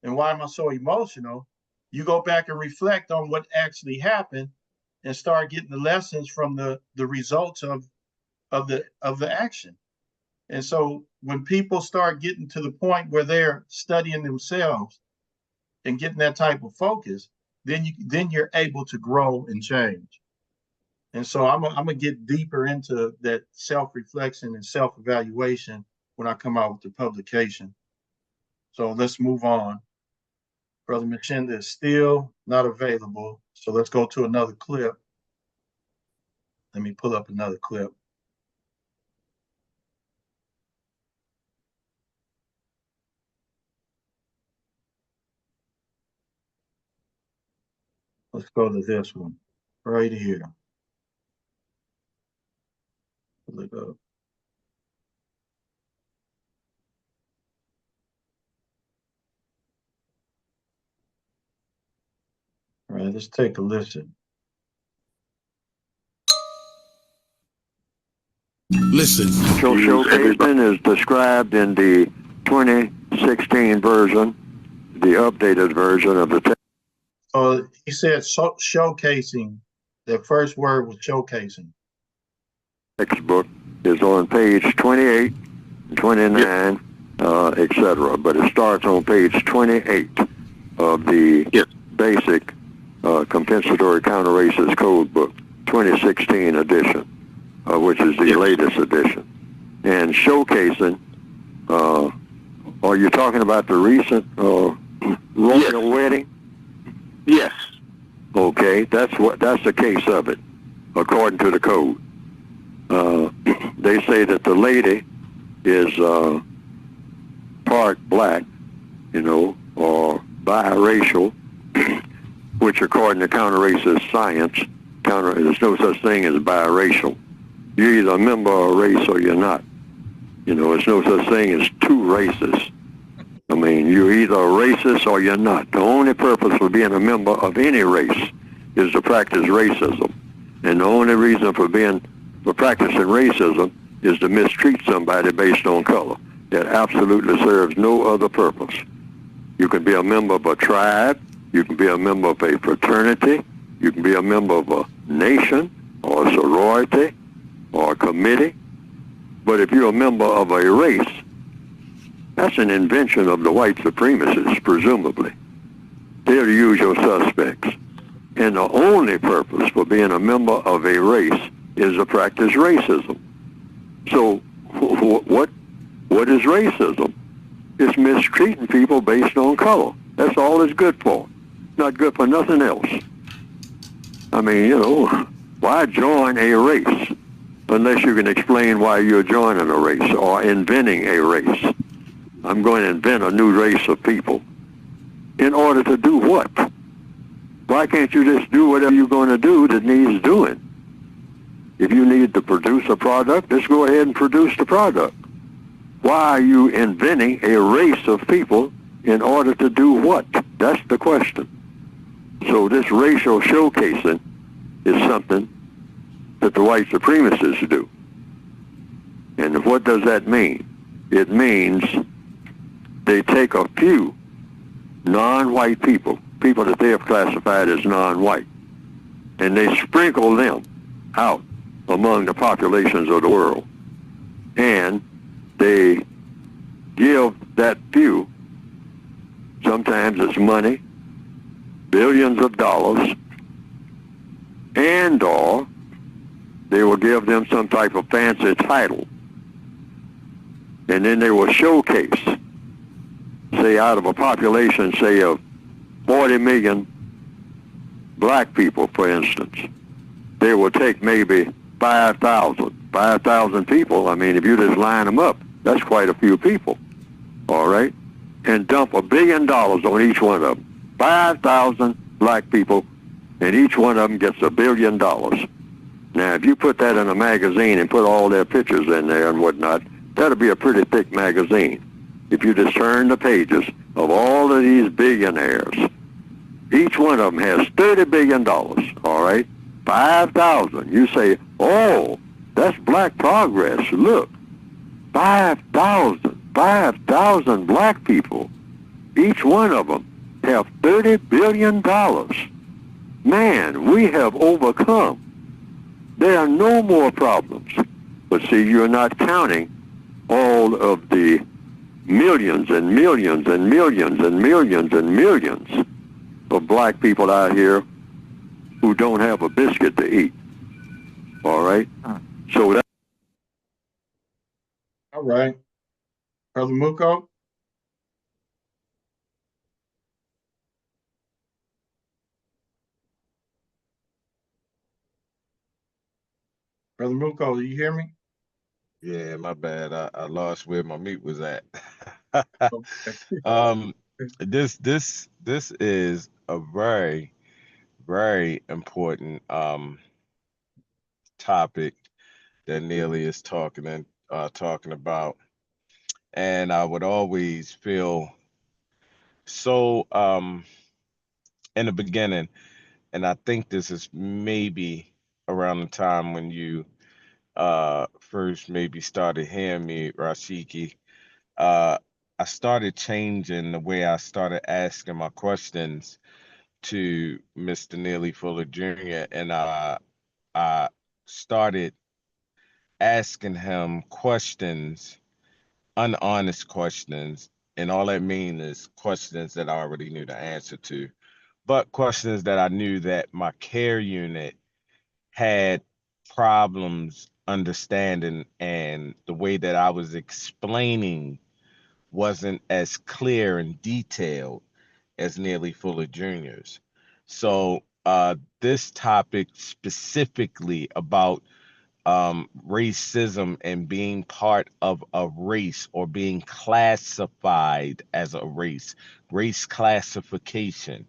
And why am I so emotional? You go back and reflect on what actually happened and start getting the lessons from the results of the action. And so when people start getting to the point where they're studying themselves and getting that type of focus, then you're able to grow and change. And so I'm gonna get deeper into that self-reflection and self-evaluation when I come out with the publication. So let's move on. Brother Mshinda is still not available. So let's go to another clip. Let me pull up another clip. Let's go to this one right here. Pull it up. All right, let's take a listen. Listen. Showcasing is described in the 2016 version, the updated version of the text. So he said showcasing. The first word was showcasing. Textbook is on page 28, 29, etc. But it starts on page 28 of the basic compensatory counter-racist code book, 2016 edition, which is the latest edition. And showcasing, are you talking about the recent royal wedding? Yes. Okay, that's the case of it, according to the code. They say that the lady is part black, or biracial, which according to counter-racist science, there's no such thing as biracial. You're either a member of a race or you're not. There's no such thing as two races. I mean, you're either a racist or you're not. The only purpose for being a member of any race is to practice racism. And the only reason for practicing racism is to mistreat somebody based on color. That absolutely serves no other purpose. You can be a member of a tribe, you can be a member of a fraternity, you can be a member of a nation or a sorority or a committee. But if you're a member of a race, that's an invention of the white supremacists, presumably. They're the usual suspects. And the only purpose for being a member of a race is to practice racism. So what is racism? It's mistreating people based on color. That's all it's good for. Not good for nothing else. I mean, why join a race unless you can explain why you're joining a race or inventing a race? I'm going to invent a new race of people. In order to do what? Why can't you just do whatever you're going to do that needs doing? If you need to produce a product, just go ahead and produce the product. Why are you inventing a race of people in order to do what? That's the question. So this racial showcasing is something that the white supremacists do. And what does that mean? It means they take a few non-white people that they have classified as non-white, and they sprinkle them out among the populations of the world. And they give that few, sometimes it's money, billions of dollars, and or they will give them some type of fancy title. And then they will showcase, say out of a population, say of 40 million black people, for instance, they will take maybe 5,000 people. I mean, if you just line them up, that's quite a few people, all right? And dump $1 billion on each one of them. 5,000 black people, and each one of them gets $1 billion. Now, if you put that in a magazine and put all their pictures in there and whatnot, that'll be a pretty thick magazine. If you just turn the pages of all of these billionaires, each one of them has $30 billion, all right? 5,000. You say, oh, that's black progress. Look, 5,000 black people. Each one of them have $30 billion. Man, we have overcome. There are no more problems. But see, you're not counting all of the millions and millions and millions and millions and millions of black people out here who don't have a biscuit to eat. All right? So that. All right. Brother Mooco? Brother Mooco, do you hear me? Yeah, my bad. I lost where my meat was at. Okay. Um, this is a very, very important topic that Neely is talking about. And I would always feel so in the beginning, and I think this is maybe around the time when you first maybe started hearing me, Rashiki. uh I started changing the way I started asking my questions to Mr. Neely Fuller Jr. and I started asking him questions, unhonest questions, and all that means is questions that I already knew the answer to, but questions that I knew that my care unit had problems understanding, and the way that I was explaining wasn't as clear and detailed as Neely Fuller Jr.'s. So this topic specifically about racism and being part of a race or being classified as a race classification.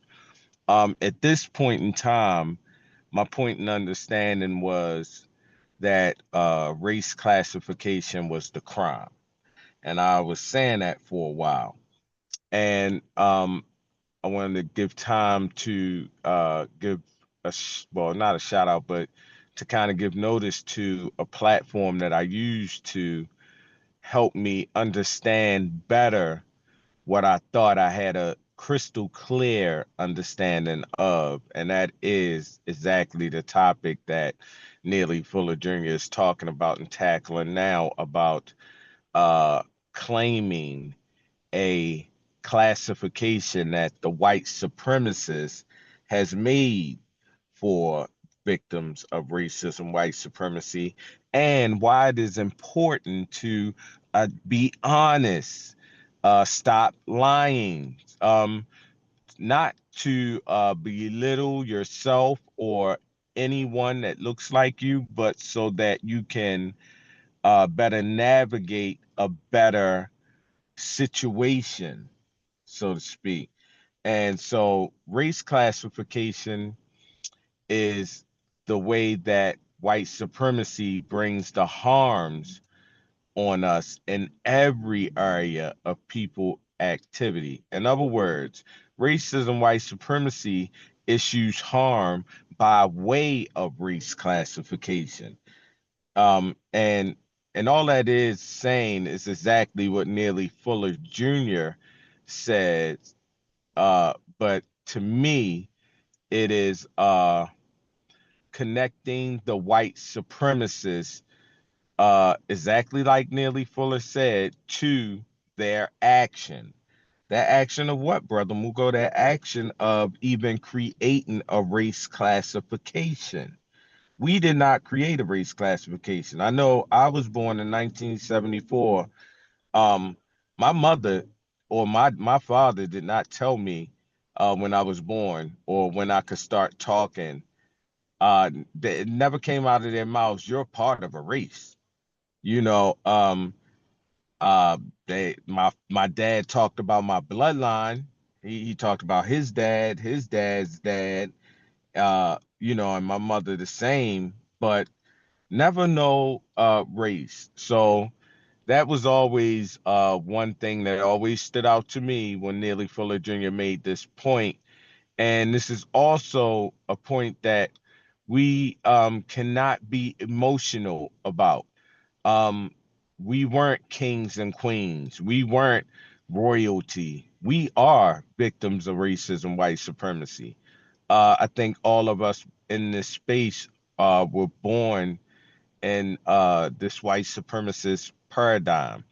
At this point in time, my point in understanding was that race classification was the crime. And I was saying that for a while. And I wanted to give time to give well, not a shout out, but to kind of give notice to a platform that I use to help me understand better what I thought I had a crystal clear understanding of, and that is exactly the topic that Neely Fuller Jr. is talking about and tackling now about uh, claiming a classification that the white supremacist has made for victims of racism, white supremacy, and why it is important to be honest, stop lying, not to belittle yourself or anyone that looks like you, but so that you can better navigate a better situation, so to speak. And so race classification is the way that white supremacy brings the harms on us in every area of people activity. In other words, racism, white supremacy issues harm by way of race classification. And all that is saying is exactly what Neely Fuller Jr. said. But to me, it is connecting the white supremacists, exactly like Neely Fuller said, to their action. That action of what, Brother Mooco? That action of even creating a race classification. We did not create a race classification. I know I was born in 1974. Um, my mother or my father did not tell me when I was born or when I could start talking. It never came out of their mouths. You're part of a race. You know, my dad talked about my bloodline. He talked about his dad's dad, and my mother the same, but never no race. So that was always one thing that always stood out to me when Neely Fuller Jr. made this point. And this is also a point that we cannot be emotional about. Um, we weren't kings and queens. We weren't royalty. We are victims of racism, white supremacy. I think all of us in this space were born in this white supremacist paradigm.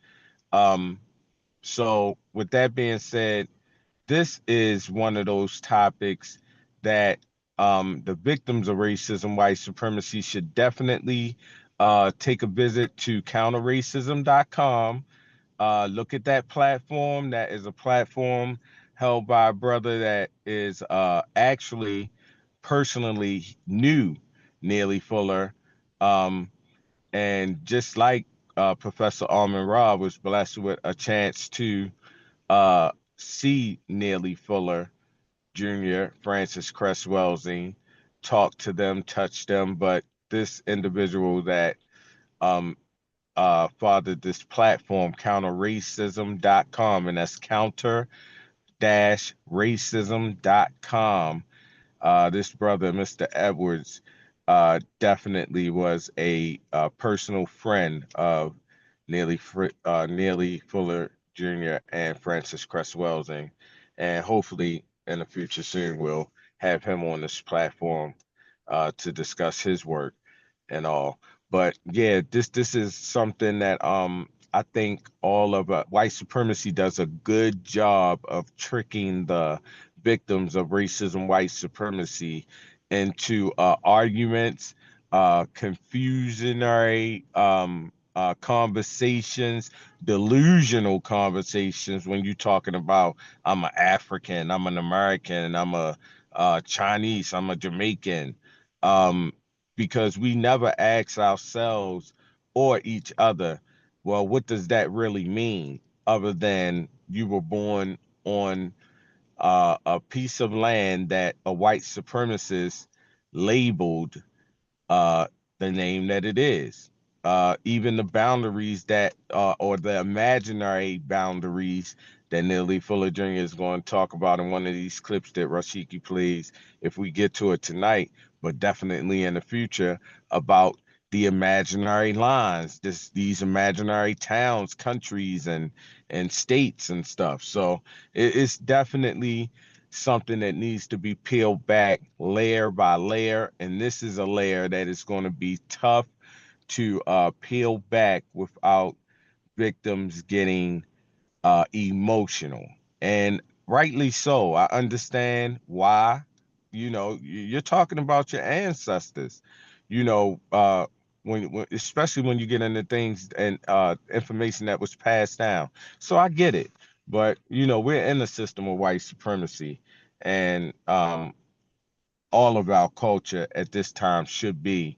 So with that being said, this is one of those topics that the victims of racism, white supremacy should definitely take a visit to counterracism.com. Look at that platform. That is a platform held by a brother that is actually personally knew Neely Fuller. Um, and just like Professor Armin Rahh was blessed with a chance to see Neely Fuller Jr., Francis Cress-Welsing, talk to them, touch them. But this individual that fathered this platform, counterracism.com, and that's counter-racism.com. This brother, Mr. Edwards, definitely was a personal friend of Neely Fuller Jr. and Francis Cress-Welsing, and hopefully in the future soon we'll have him on this platform to discuss his work and all. But yeah, this is something that I think all of white supremacy does a good job of tricking the victims of racism, white supremacy into arguments, confusionary conversations, delusional conversations. When you're talking about, I'm an African, I'm an American, I'm a Chinese, I'm a Jamaican. Because we never ask ourselves or each other, well, what does that really mean, other than you were born on a piece of land that a white supremacist labeled the name that it is. Even the boundaries that, or the imaginary boundaries that Neely Fuller Jr. is going to talk about in one of these clips that Rashaki plays, if we get to it tonight, but definitely in the future, about the imaginary lines, these imaginary towns, countries, and states and stuff. So it's definitely something that needs to be peeled back layer by layer, and this is a layer that is going to be tough to peel back without victims getting emotional, and rightly so. I understand why. You're talking about your ancestors, you know when especially when you get into things and information that was passed down. So I get it, but we're in a system of white supremacy, and all of our culture at this time should be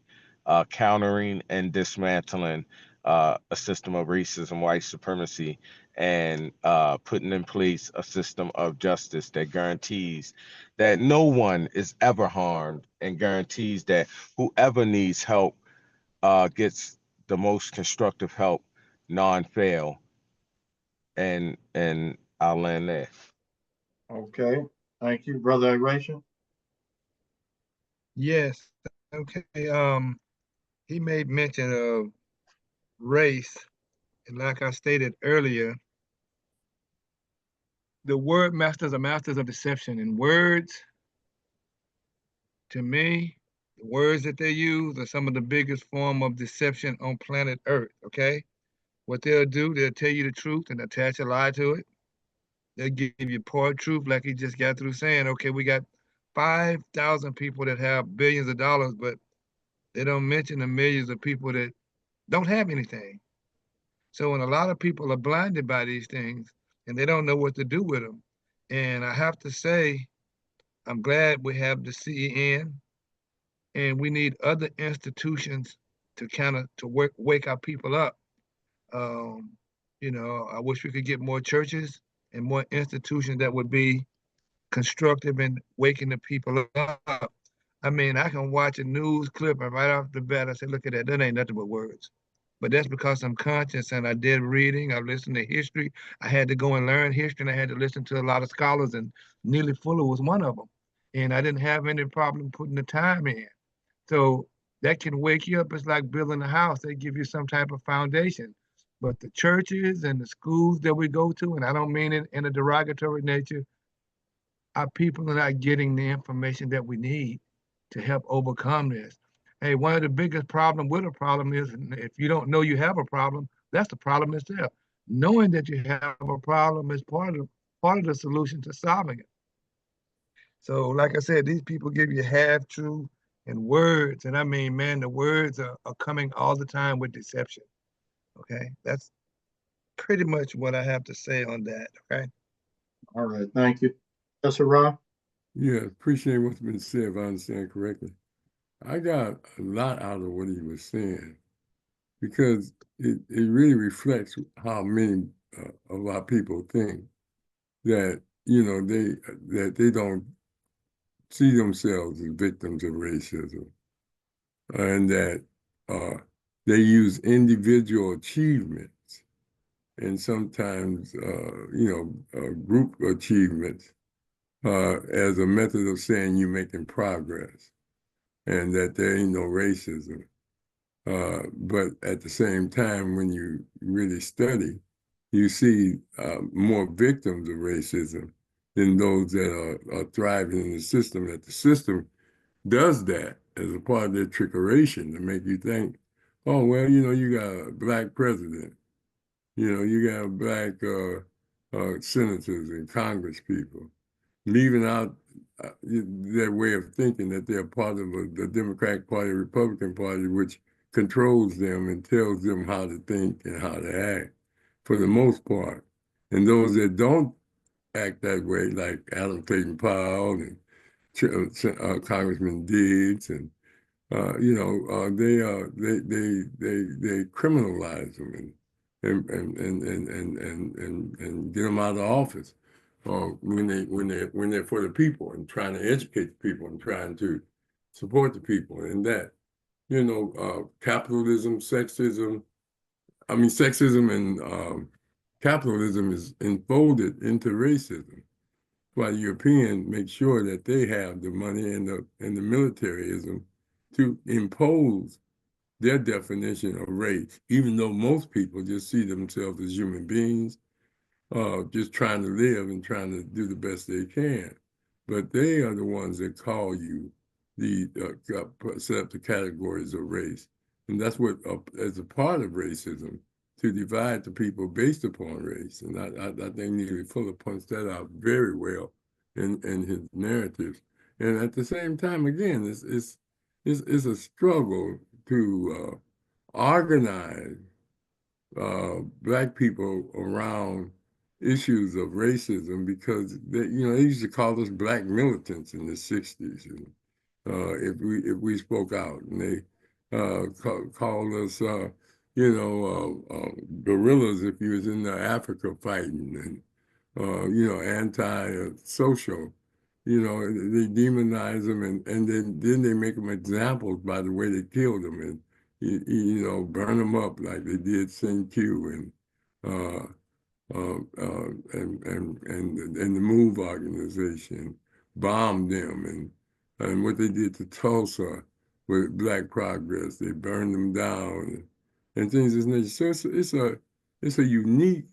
countering and dismantling a system of racism, white supremacy, and putting in place a system of justice that guarantees that no one is ever harmed, and guarantees that whoever needs help gets the most constructive help, non-fail. And I'll land there. Okay, thank you, Brother EYERATION. Yes. Okay. He made mention of race, and like I stated earlier, the word masters are masters of deception. And words, to me, the words that they use are some of the biggest form of deception on planet Earth. Okay. What they'll do, they'll tell you the truth and attach a lie to it. They'll give you part truth, like he just got through saying, okay, we got 5,000 people that have billions of dollars, but they don't mention the millions of people that don't have anything. So when a lot of people are blinded by these things and they don't know what to do with them. And I have to say, I'm glad we have the CEN, and we need other institutions to kind of to wake our people up. Um, I wish we could get more churches and more institutions that would be constructive in waking the people up. I mean, I can watch a news clip and right off the bat, I say, look at that. That ain't nothing but words. But that's because I'm conscious and I did reading. I listened to history. I had to go and learn history, and I had to listen to a lot of scholars, and Neely Fuller was one of them. And I didn't have any problem putting the time in. So that can wake you up. It's like building a house. They give you some type of foundation. But the churches and the schools that we go to, and I don't mean it in a derogatory nature, our people are not getting the information that we need to help overcome this. Hey, one of the biggest problem with a problem is if you don't know you have a problem, that's the problem itself. Knowing that you have a problem is part of the solution to solving it. So, like I said, these people give you half truth and words, and I mean, man, the words are coming all the time with deception. Okay, that's pretty much what I have to say on that. Okay. All right, thank you. Professor Rahh? Yeah, appreciate what's been said, if I understand correctly. I got a lot out of what he was saying because it really reflects how many of our people think that, that they don't see themselves as victims of racism and that uh, they use individual achievements and sometimes, group achievements as a method of saying you're making progress and that there ain't no racism. But at the same time, when you really study, you see more victims of racism than those that are thriving in the system, that the system does that as a part of their trickeration to make you think, oh, well, you got a black president, you got black senators and congress people, leaving out their way of thinking that they're part of the Democratic Party, Republican Party, which controls them and tells them how to think and how to act for the most part. And those that don't act that way, like Adam Clayton Powell and Congressman Diggs, and they criminalize them and get them out of office when they're for the people and trying to educate the people and trying to support the people, and that capitalism, sexism and capitalism is enfolded into racism. While the Europeans make sure that they have the money and the militarism to impose their definition of race, even though most people just see themselves as human beings, just trying to live and trying to do the best they can. But they are the ones that call you set up the categories of race. And that's what, as a part of racism, to divide the people based upon race. And I think Neely Fuller points that out very well in his narratives. And at the same time, again, it's a struggle to organize Black people around issues of racism because they used to call us Black militants in the 60s. And, if we spoke out, and they called us guerrillas if you was in Africa fighting, and anti-social. They demonize them, and then they make them examples by the way they killed them, and burn them up like they did CEN and the MOVE organization, bombed them, and what they did to Tulsa with Black Progress, they burned them down and things of this nature. So it's a unique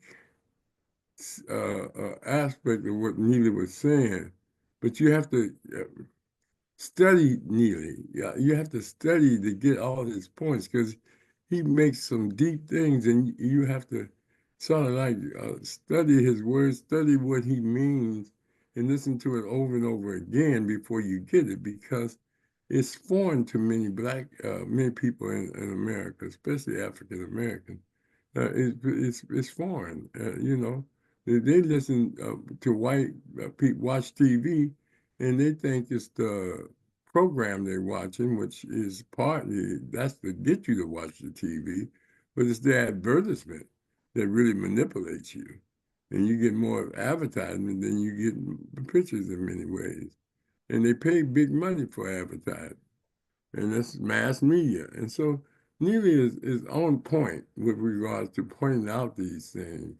aspect of what Neely was saying, but you have to study Neely. Yeah, you have to study to get all his points because he makes some deep things, and you have to sort of like study his words, study what he means, and listen to it over and over again before you get it, because it's foreign to many people in America, especially African American. It's foreign, They listen to white people watch TV, and they think it's the program they're watching, which is partly that's to get you to watch the TV, but it's the advertisement that really manipulates you, and you get more advertisement than you get pictures in many ways, and they pay big money for advertising, and that's mass media, and so Neely is on point with regards to pointing out these things.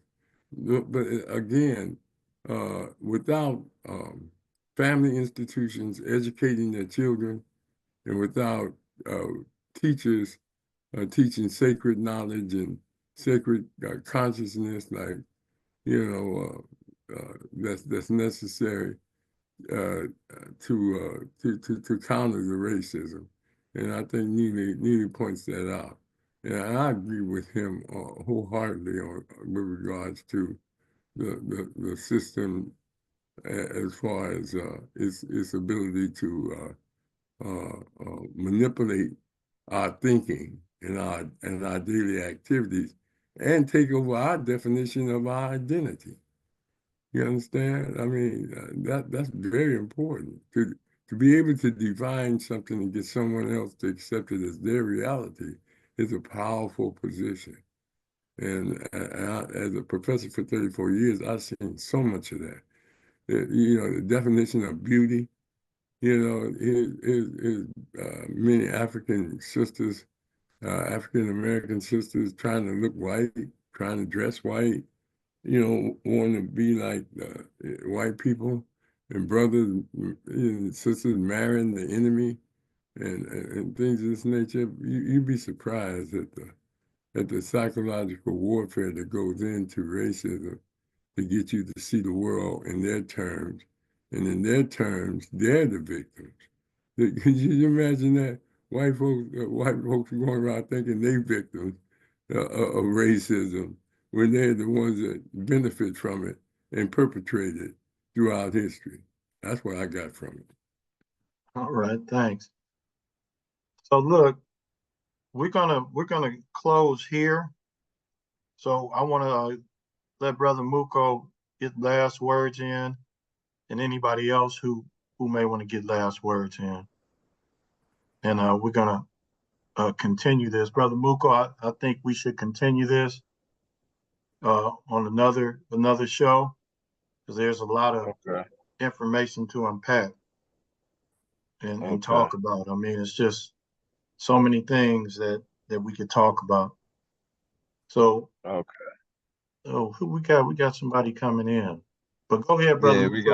But again, without family institutions educating their children, and without teachers teaching sacred knowledge and sacred consciousness, like that's necessary to counter the racism. And I think Neely points that out. And I agree with him wholeheartedly with regards to the system as far as its ability to manipulate our thinking and our daily activities and take over our definition of our identity. You understand? I mean, that's very important to be able to define something and get someone else to accept it as their reality is a powerful position. And as a professor for 34 years, I've seen so much of that. You know, the definition of beauty. You know, many African sisters, African American sisters, trying to look white, trying to dress white, you know, want to be like white people, and brothers and sisters marrying the enemy, and things of this nature. You'd be surprised at the psychological warfare that goes into racism to get you to see the world in their terms, and in their terms, they're the victims. Could you imagine that? White folks going around thinking they victims of racism when they're the ones that benefit from it and perpetrate it throughout history. That's what I got from it. All right, thanks. So look, we're gonna close here. So I want to let Brother Mooco get last words in, and anybody else who may want to get last words in. And we're gonna continue this. Brother Mooco, I think we should continue this on another show, because there's a lot of information to unpack and talk about. I mean, it's just so many things that we could talk about. So who we got? We got somebody coming in. But go ahead, brother. We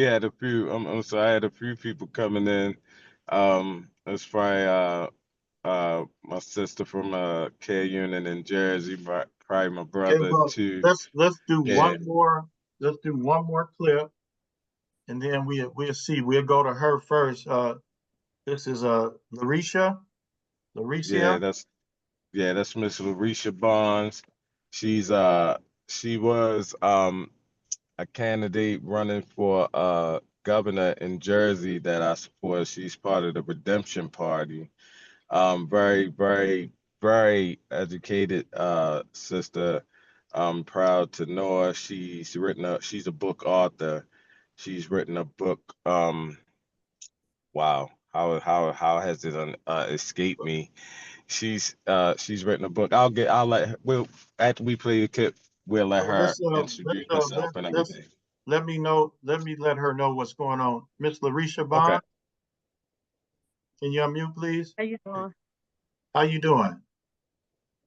had a few. So I had a few people coming in. It's probably my sister from Care Unit in Jersey, probably my brother too. Let's do one more. Let's do one more clip, and then we'll see. We'll go to her first. This is Lyreshia. Yeah, that's Miss Lyreshia Barnes. She was a candidate running for governor in Jersey that I support. She's part of the Redemption Party. Very, very, very educated sister. I'm proud to know her. She's a book author. She's written a book. Wow, how has it escaped me? She's written a book. I'll let her, after we play the clip, we'll let her introduce herself and everything. Let me let her know what's going on. Miss Lyreshia Bond. Okay. Can you unmute, please? How you doing? How you doing?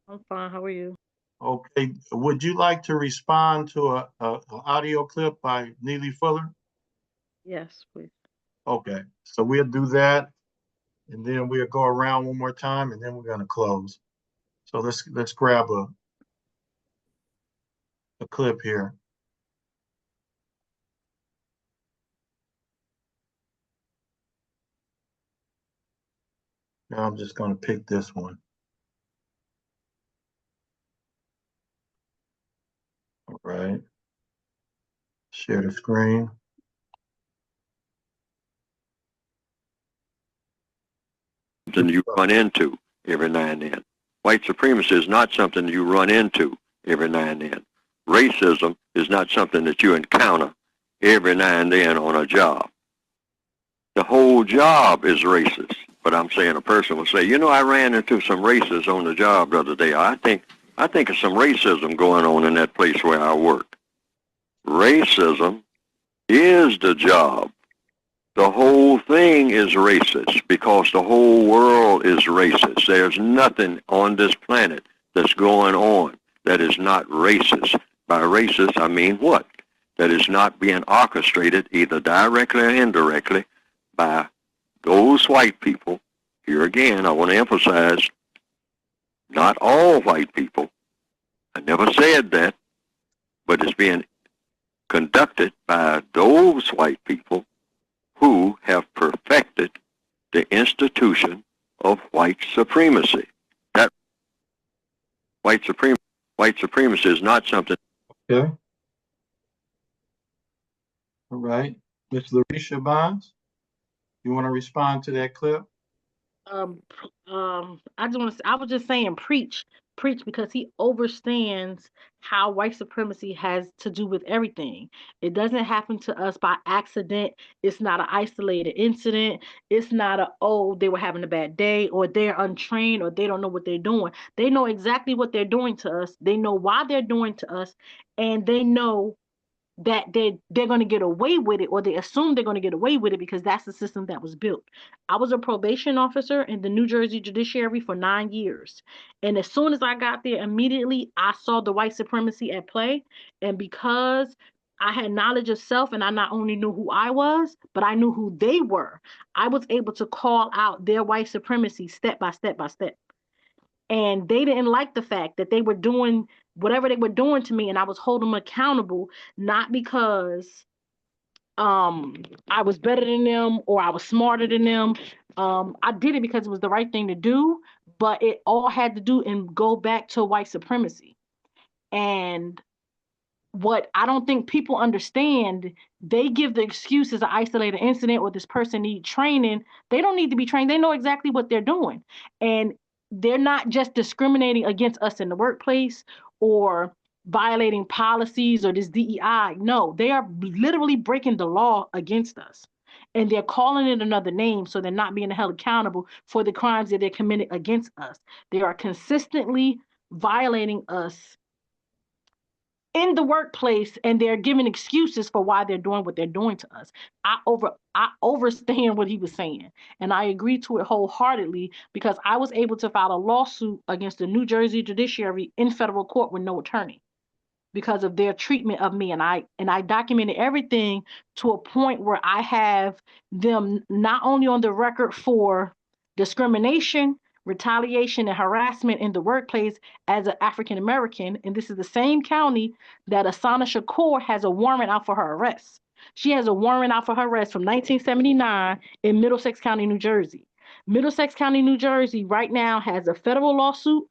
I'm fine. How are you? Okay. Would you like to respond to a audio clip by Neely Fuller? Yes, please. Okay. So we'll do that, and then we'll go around one more time, and then we're gonna close. So let's grab a clip here. Now I'm just gonna pick this one. All right. Share the screen. Something you run into every now and then. White supremacy is not something you run into every now and then. Racism is not something that you encounter every now and then on a job. The whole job is racist. But I'm saying a person will say, you know, I ran into some racists on the job the other day. I think there's some racism going on in that place where I work. Racism is the job. The whole thing is racist because the whole world is racist. There's nothing on this planet that's going on that is not racist. By racist, I mean what? That is not being orchestrated either directly or indirectly by those white people. Here again, I want to emphasize, not all white people. I never said that, but it's being conducted by those white people who have perfected the institution of white supremacy. That white supremacy is not something. Okay. All right. Ms. Lyreshia Bonds, you want to respond to that clip? I just want to. I was just saying, preach, because he understands how white supremacy has to do with everything. It doesn't happen to us by accident. It's not an isolated incident. It's not they were having a bad day, or they're untrained, or they don't know what they're doing. They know exactly what they're doing to us. They know why they're doing to us, and they know that they're going to get away with it, or they assume they're going to get away with it because that's the system that was built. I was a probation officer in the New Jersey judiciary for 9 years, and as soon as I got there, immediately I saw the white supremacy at play. And because I had knowledge of self, and I not only knew who I was, but I knew who they were, I was able to call out their white supremacy step by step by step. And they didn't like the fact that they were doing whatever they were doing to me, and I was holding them accountable, not because I was better than them or I was smarter than them. I did it because it was the right thing to do, but it all had to do and go back to white supremacy. And what I don't think people understand, they give the excuse as an isolated incident, or this person need training. They don't need to be trained. They know exactly what they're doing. And they're not just discriminating against us in the workplace or violating policies or this DEI. No, they are literally breaking the law against us. And they're calling it another name, so they're not being held accountable for the crimes that they're committing against us. They are consistently violating us in the workplace, and they're giving excuses for why they're doing what they're doing to us. I understand what he was saying, and I agree to it wholeheartedly, because I was able to file a lawsuit against the New Jersey judiciary in federal court with no attorney because of their treatment of me. And I documented everything to a point where I have them not only on the record for discrimination, retaliation, and harassment in the workplace as an African American. And this is the same county that Asana Shakur has a warrant out for her arrest. She has a warrant out for her arrest from 1979 in Middlesex County, New Jersey. Middlesex County, New Jersey right now has a federal lawsuit.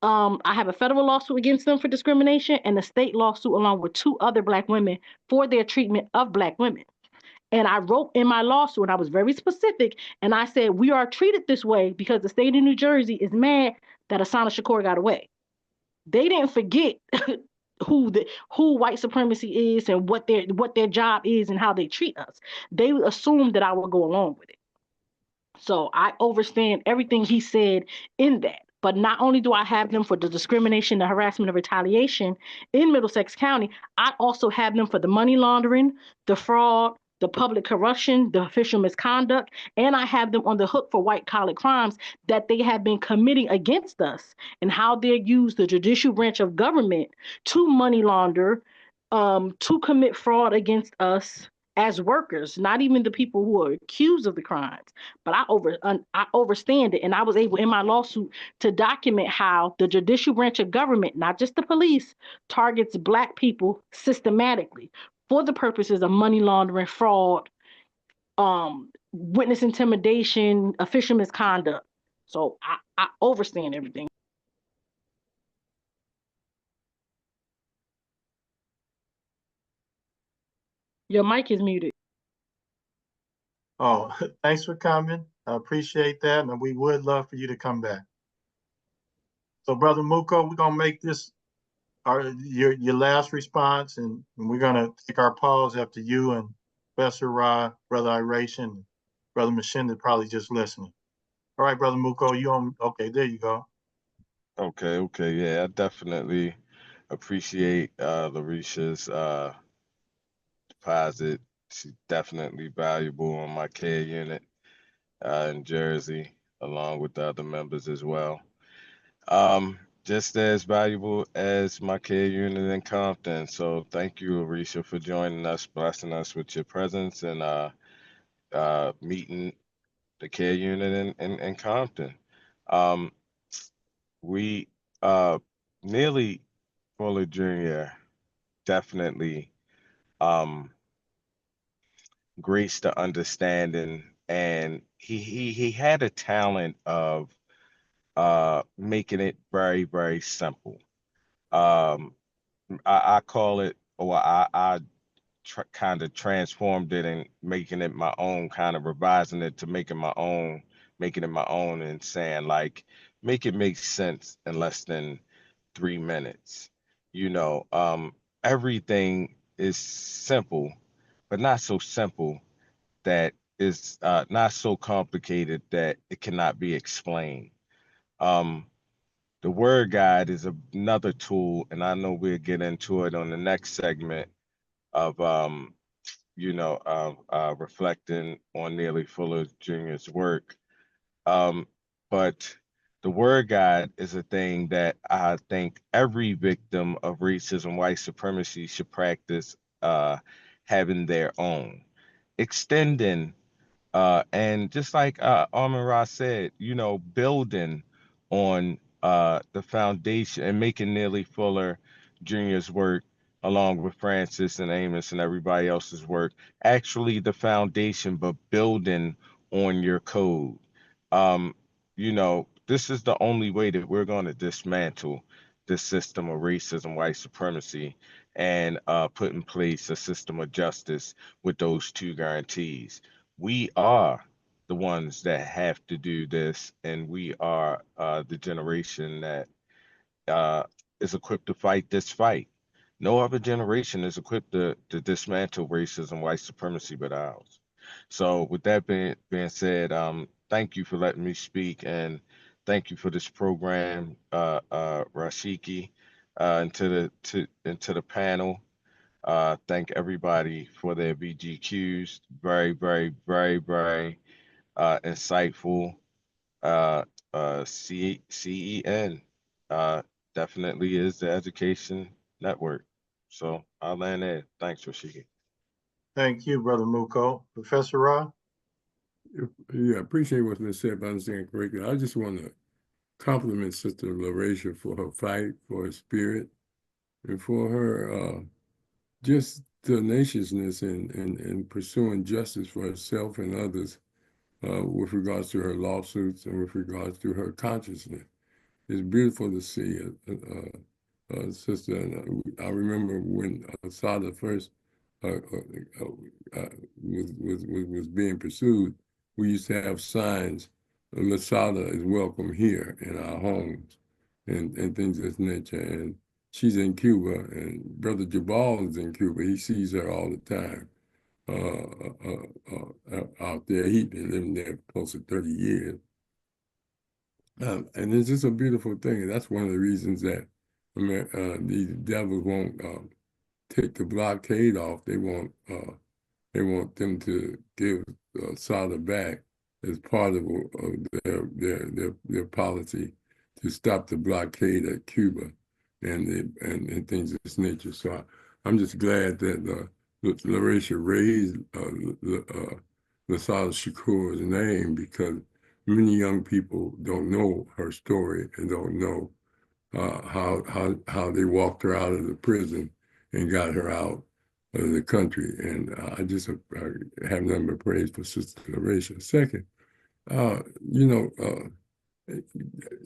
I have a federal lawsuit against them for discrimination, and a state lawsuit along with 2 other Black women for their treatment of Black women. And I wrote in my lawsuit, and I was very specific, and I said, we are treated this way because the state of New Jersey is mad that Asana Shakur got away. They didn't forget who white supremacy is and what their job is and how they treat us. They assumed that I would go along with it. So I understand everything he said in that. But not only do I have them for the discrimination, the harassment, and retaliation in Middlesex County, I also have them for the money laundering, the fraud, the public corruption, the official misconduct, and I have them on the hook for white collar crimes that they have been committing against us, and how they use the judicial branch of government to money launder, to commit fraud against us as workers, not even the people who are accused of the crimes. But I understand it, and I was able in my lawsuit to document how the judicial branch of government, not just the police, targets Black people systematically for the purposes of money laundering, fraud, witness intimidation, official misconduct. So I understand everything. Your mic is muted. Oh, thanks for coming. I appreciate that, and we would love for you to come back. So, Brother Mooco, we're gonna make this your last response, and we're gonna take our pause after you and Professor Rahh, Brother EYERATION, Brother Mshinda probably just listening. All right, Brother Mooco, you on? Okay, there you go. Okay, yeah, I definitely appreciate Lyreshia's deposit. She's definitely valuable on my care unit in Jersey, along with the other members as well. Just as valuable as my care unit in Compton. So thank you, Lyreshia, for joining us, blessing us with your presence, and meeting the care unit in Compton. We Neely Fuller Jr. definitely graced the understanding and he had a talent of making it very, very simple. Um, I call it, or I kind of transformed it and making it my own, kind of revising it to making it my own, and saying like, make it make sense in less than 3 minutes. You know, everything is simple, but not so simple that is not so complicated that it cannot be explained. Um, the word guide is another tool, and I know we'll get into it on the next segment of reflecting on Neely Fuller Jr.'s work. But the word guide is a thing that I think every victim of racism, white supremacy should practice having their own. Extending and just like Armin Ross said, building on the foundation and making Neely Fuller Jr.'s work, along with Francis and Amos and everybody else's work, actually the foundation, but building on your code. This is the only way that we're going to dismantle this system of racism, white supremacy, and put in place a system of justice with those two guarantees. We are the ones that have to do this, and we are the generation that uh, is equipped to fight this fight. No other generation is equipped to dismantle racism, white supremacy, but ours. So, with that being said, thank you for letting me speak, and thank you for this program, Rashiki, and to the panel. Thank everybody for their BGQs. Very, very, very, very insightful. Uh, CEN definitely is the education network. So I'll land there. Thanks, Rashiki. Thank you, Brother Mooco. Professor Rahh? Yeah, I appreciate what's been said by understanding correctly. I just want to compliment Sister Lyreshia for her fight, for her spirit, and for her just tenaciousness in pursuing justice for herself and others with regards to her lawsuits and with regards to her consciousness. It's beautiful to see sister. And I remember when Sada first was being pursued, we used to have signs, Lasada is welcome here in our homes and things of this nature. And she's in Cuba, and Brother Jabal is in Cuba. He sees her all the time out there. He's been living there close to 30 years. And it's just a beautiful thing. And that's one of the reasons that these devils won't take the blockade off. They want them to give Sada back as part of their policy to stop the blockade at Cuba and things of this nature. So I'm just glad that Lyreshia raised Lasada Shakur's name, because many young people don't know her story and don't know how they walked her out of the prison and got her out of the country. And I just have nothing but praise for Sister Lyreshia. Second,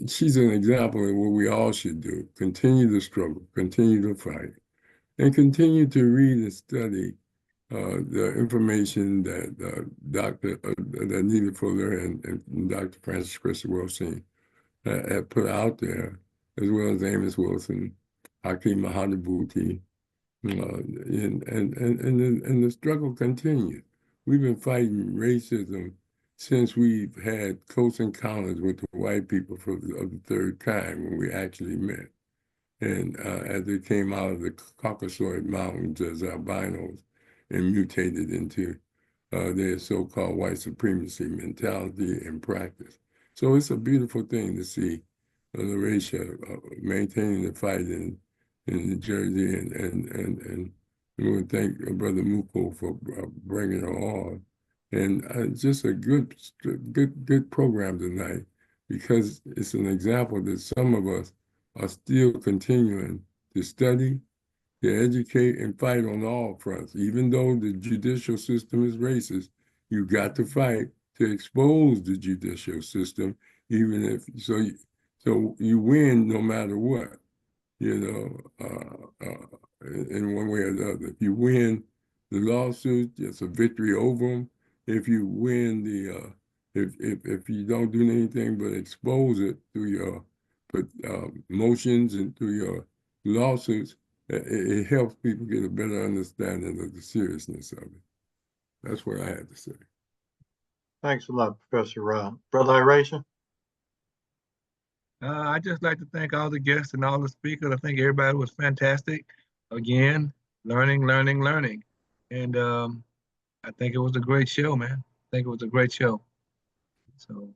she's an example of what we all should do: continue to struggle, continue to fight, and continue to read and study the information that that Neely Fuller and Dr. Francis Cress-Welsing have put out there, as well as Amos Wilson, Hakeem Mahadabuti, and the struggle continues. We've been fighting racism since we've had close encounters with the white people of the third kind, when we actually met. And as they came out of the Caucasoid Mountains as albinos and mutated into their so-called white supremacy mentality and practice. So it's a beautiful thing to see Lyreshia maintaining the fight in New Jersey, and we want to thank Brother Mooco for bringing her on. And just a good program tonight, because it's an example that some of us are still continuing to study, to educate, and fight on all fronts. Even though the judicial system is racist, you got to fight to expose the judicial system, even if so you win no matter what, you know, in one way or the other. If you win the lawsuit, it's a victory over them. If you win the if you don't do anything but expose it through your motions and through your lawsuits, it helps people get a better understanding of the seriousness of it. That's what I had to say. Thanks a lot, Professor Rahh. Brother Iration? I'd just like to thank all the guests and all the speakers. I think everybody was fantastic. Again, learning. And I think it was a great show, man. I think it was a great show. So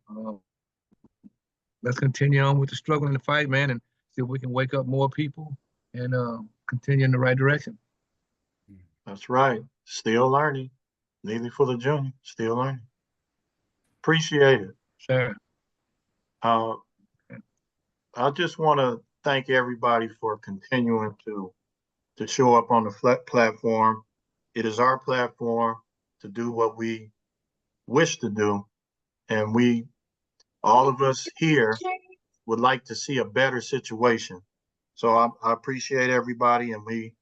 let's continue on with the struggle and the fight, man, and see if we can wake up more people and continue in the right direction. That's right. Still learning. Neely for the junior. Still learning. Appreciate it. Sure. I just want to thank everybody for continuing to show up on the platform. It is our platform to do what we wish to do. And all of us here would like to see a better situation. So I appreciate everybody, and we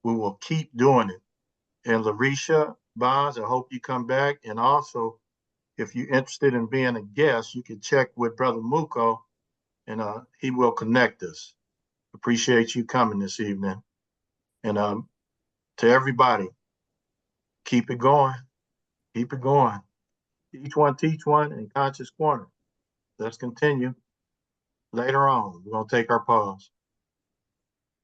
will keep doing it. And Lyreshia Bonds, I hope you come back. And also, if you're interested in being a guest, you can check with Brother Mooco, and he will connect us. Appreciate you coming this evening. And to everybody, keep it going. Keep it going. Each one teach one in Conscious Corner. Let's continue. Later on, we're going to take our pause.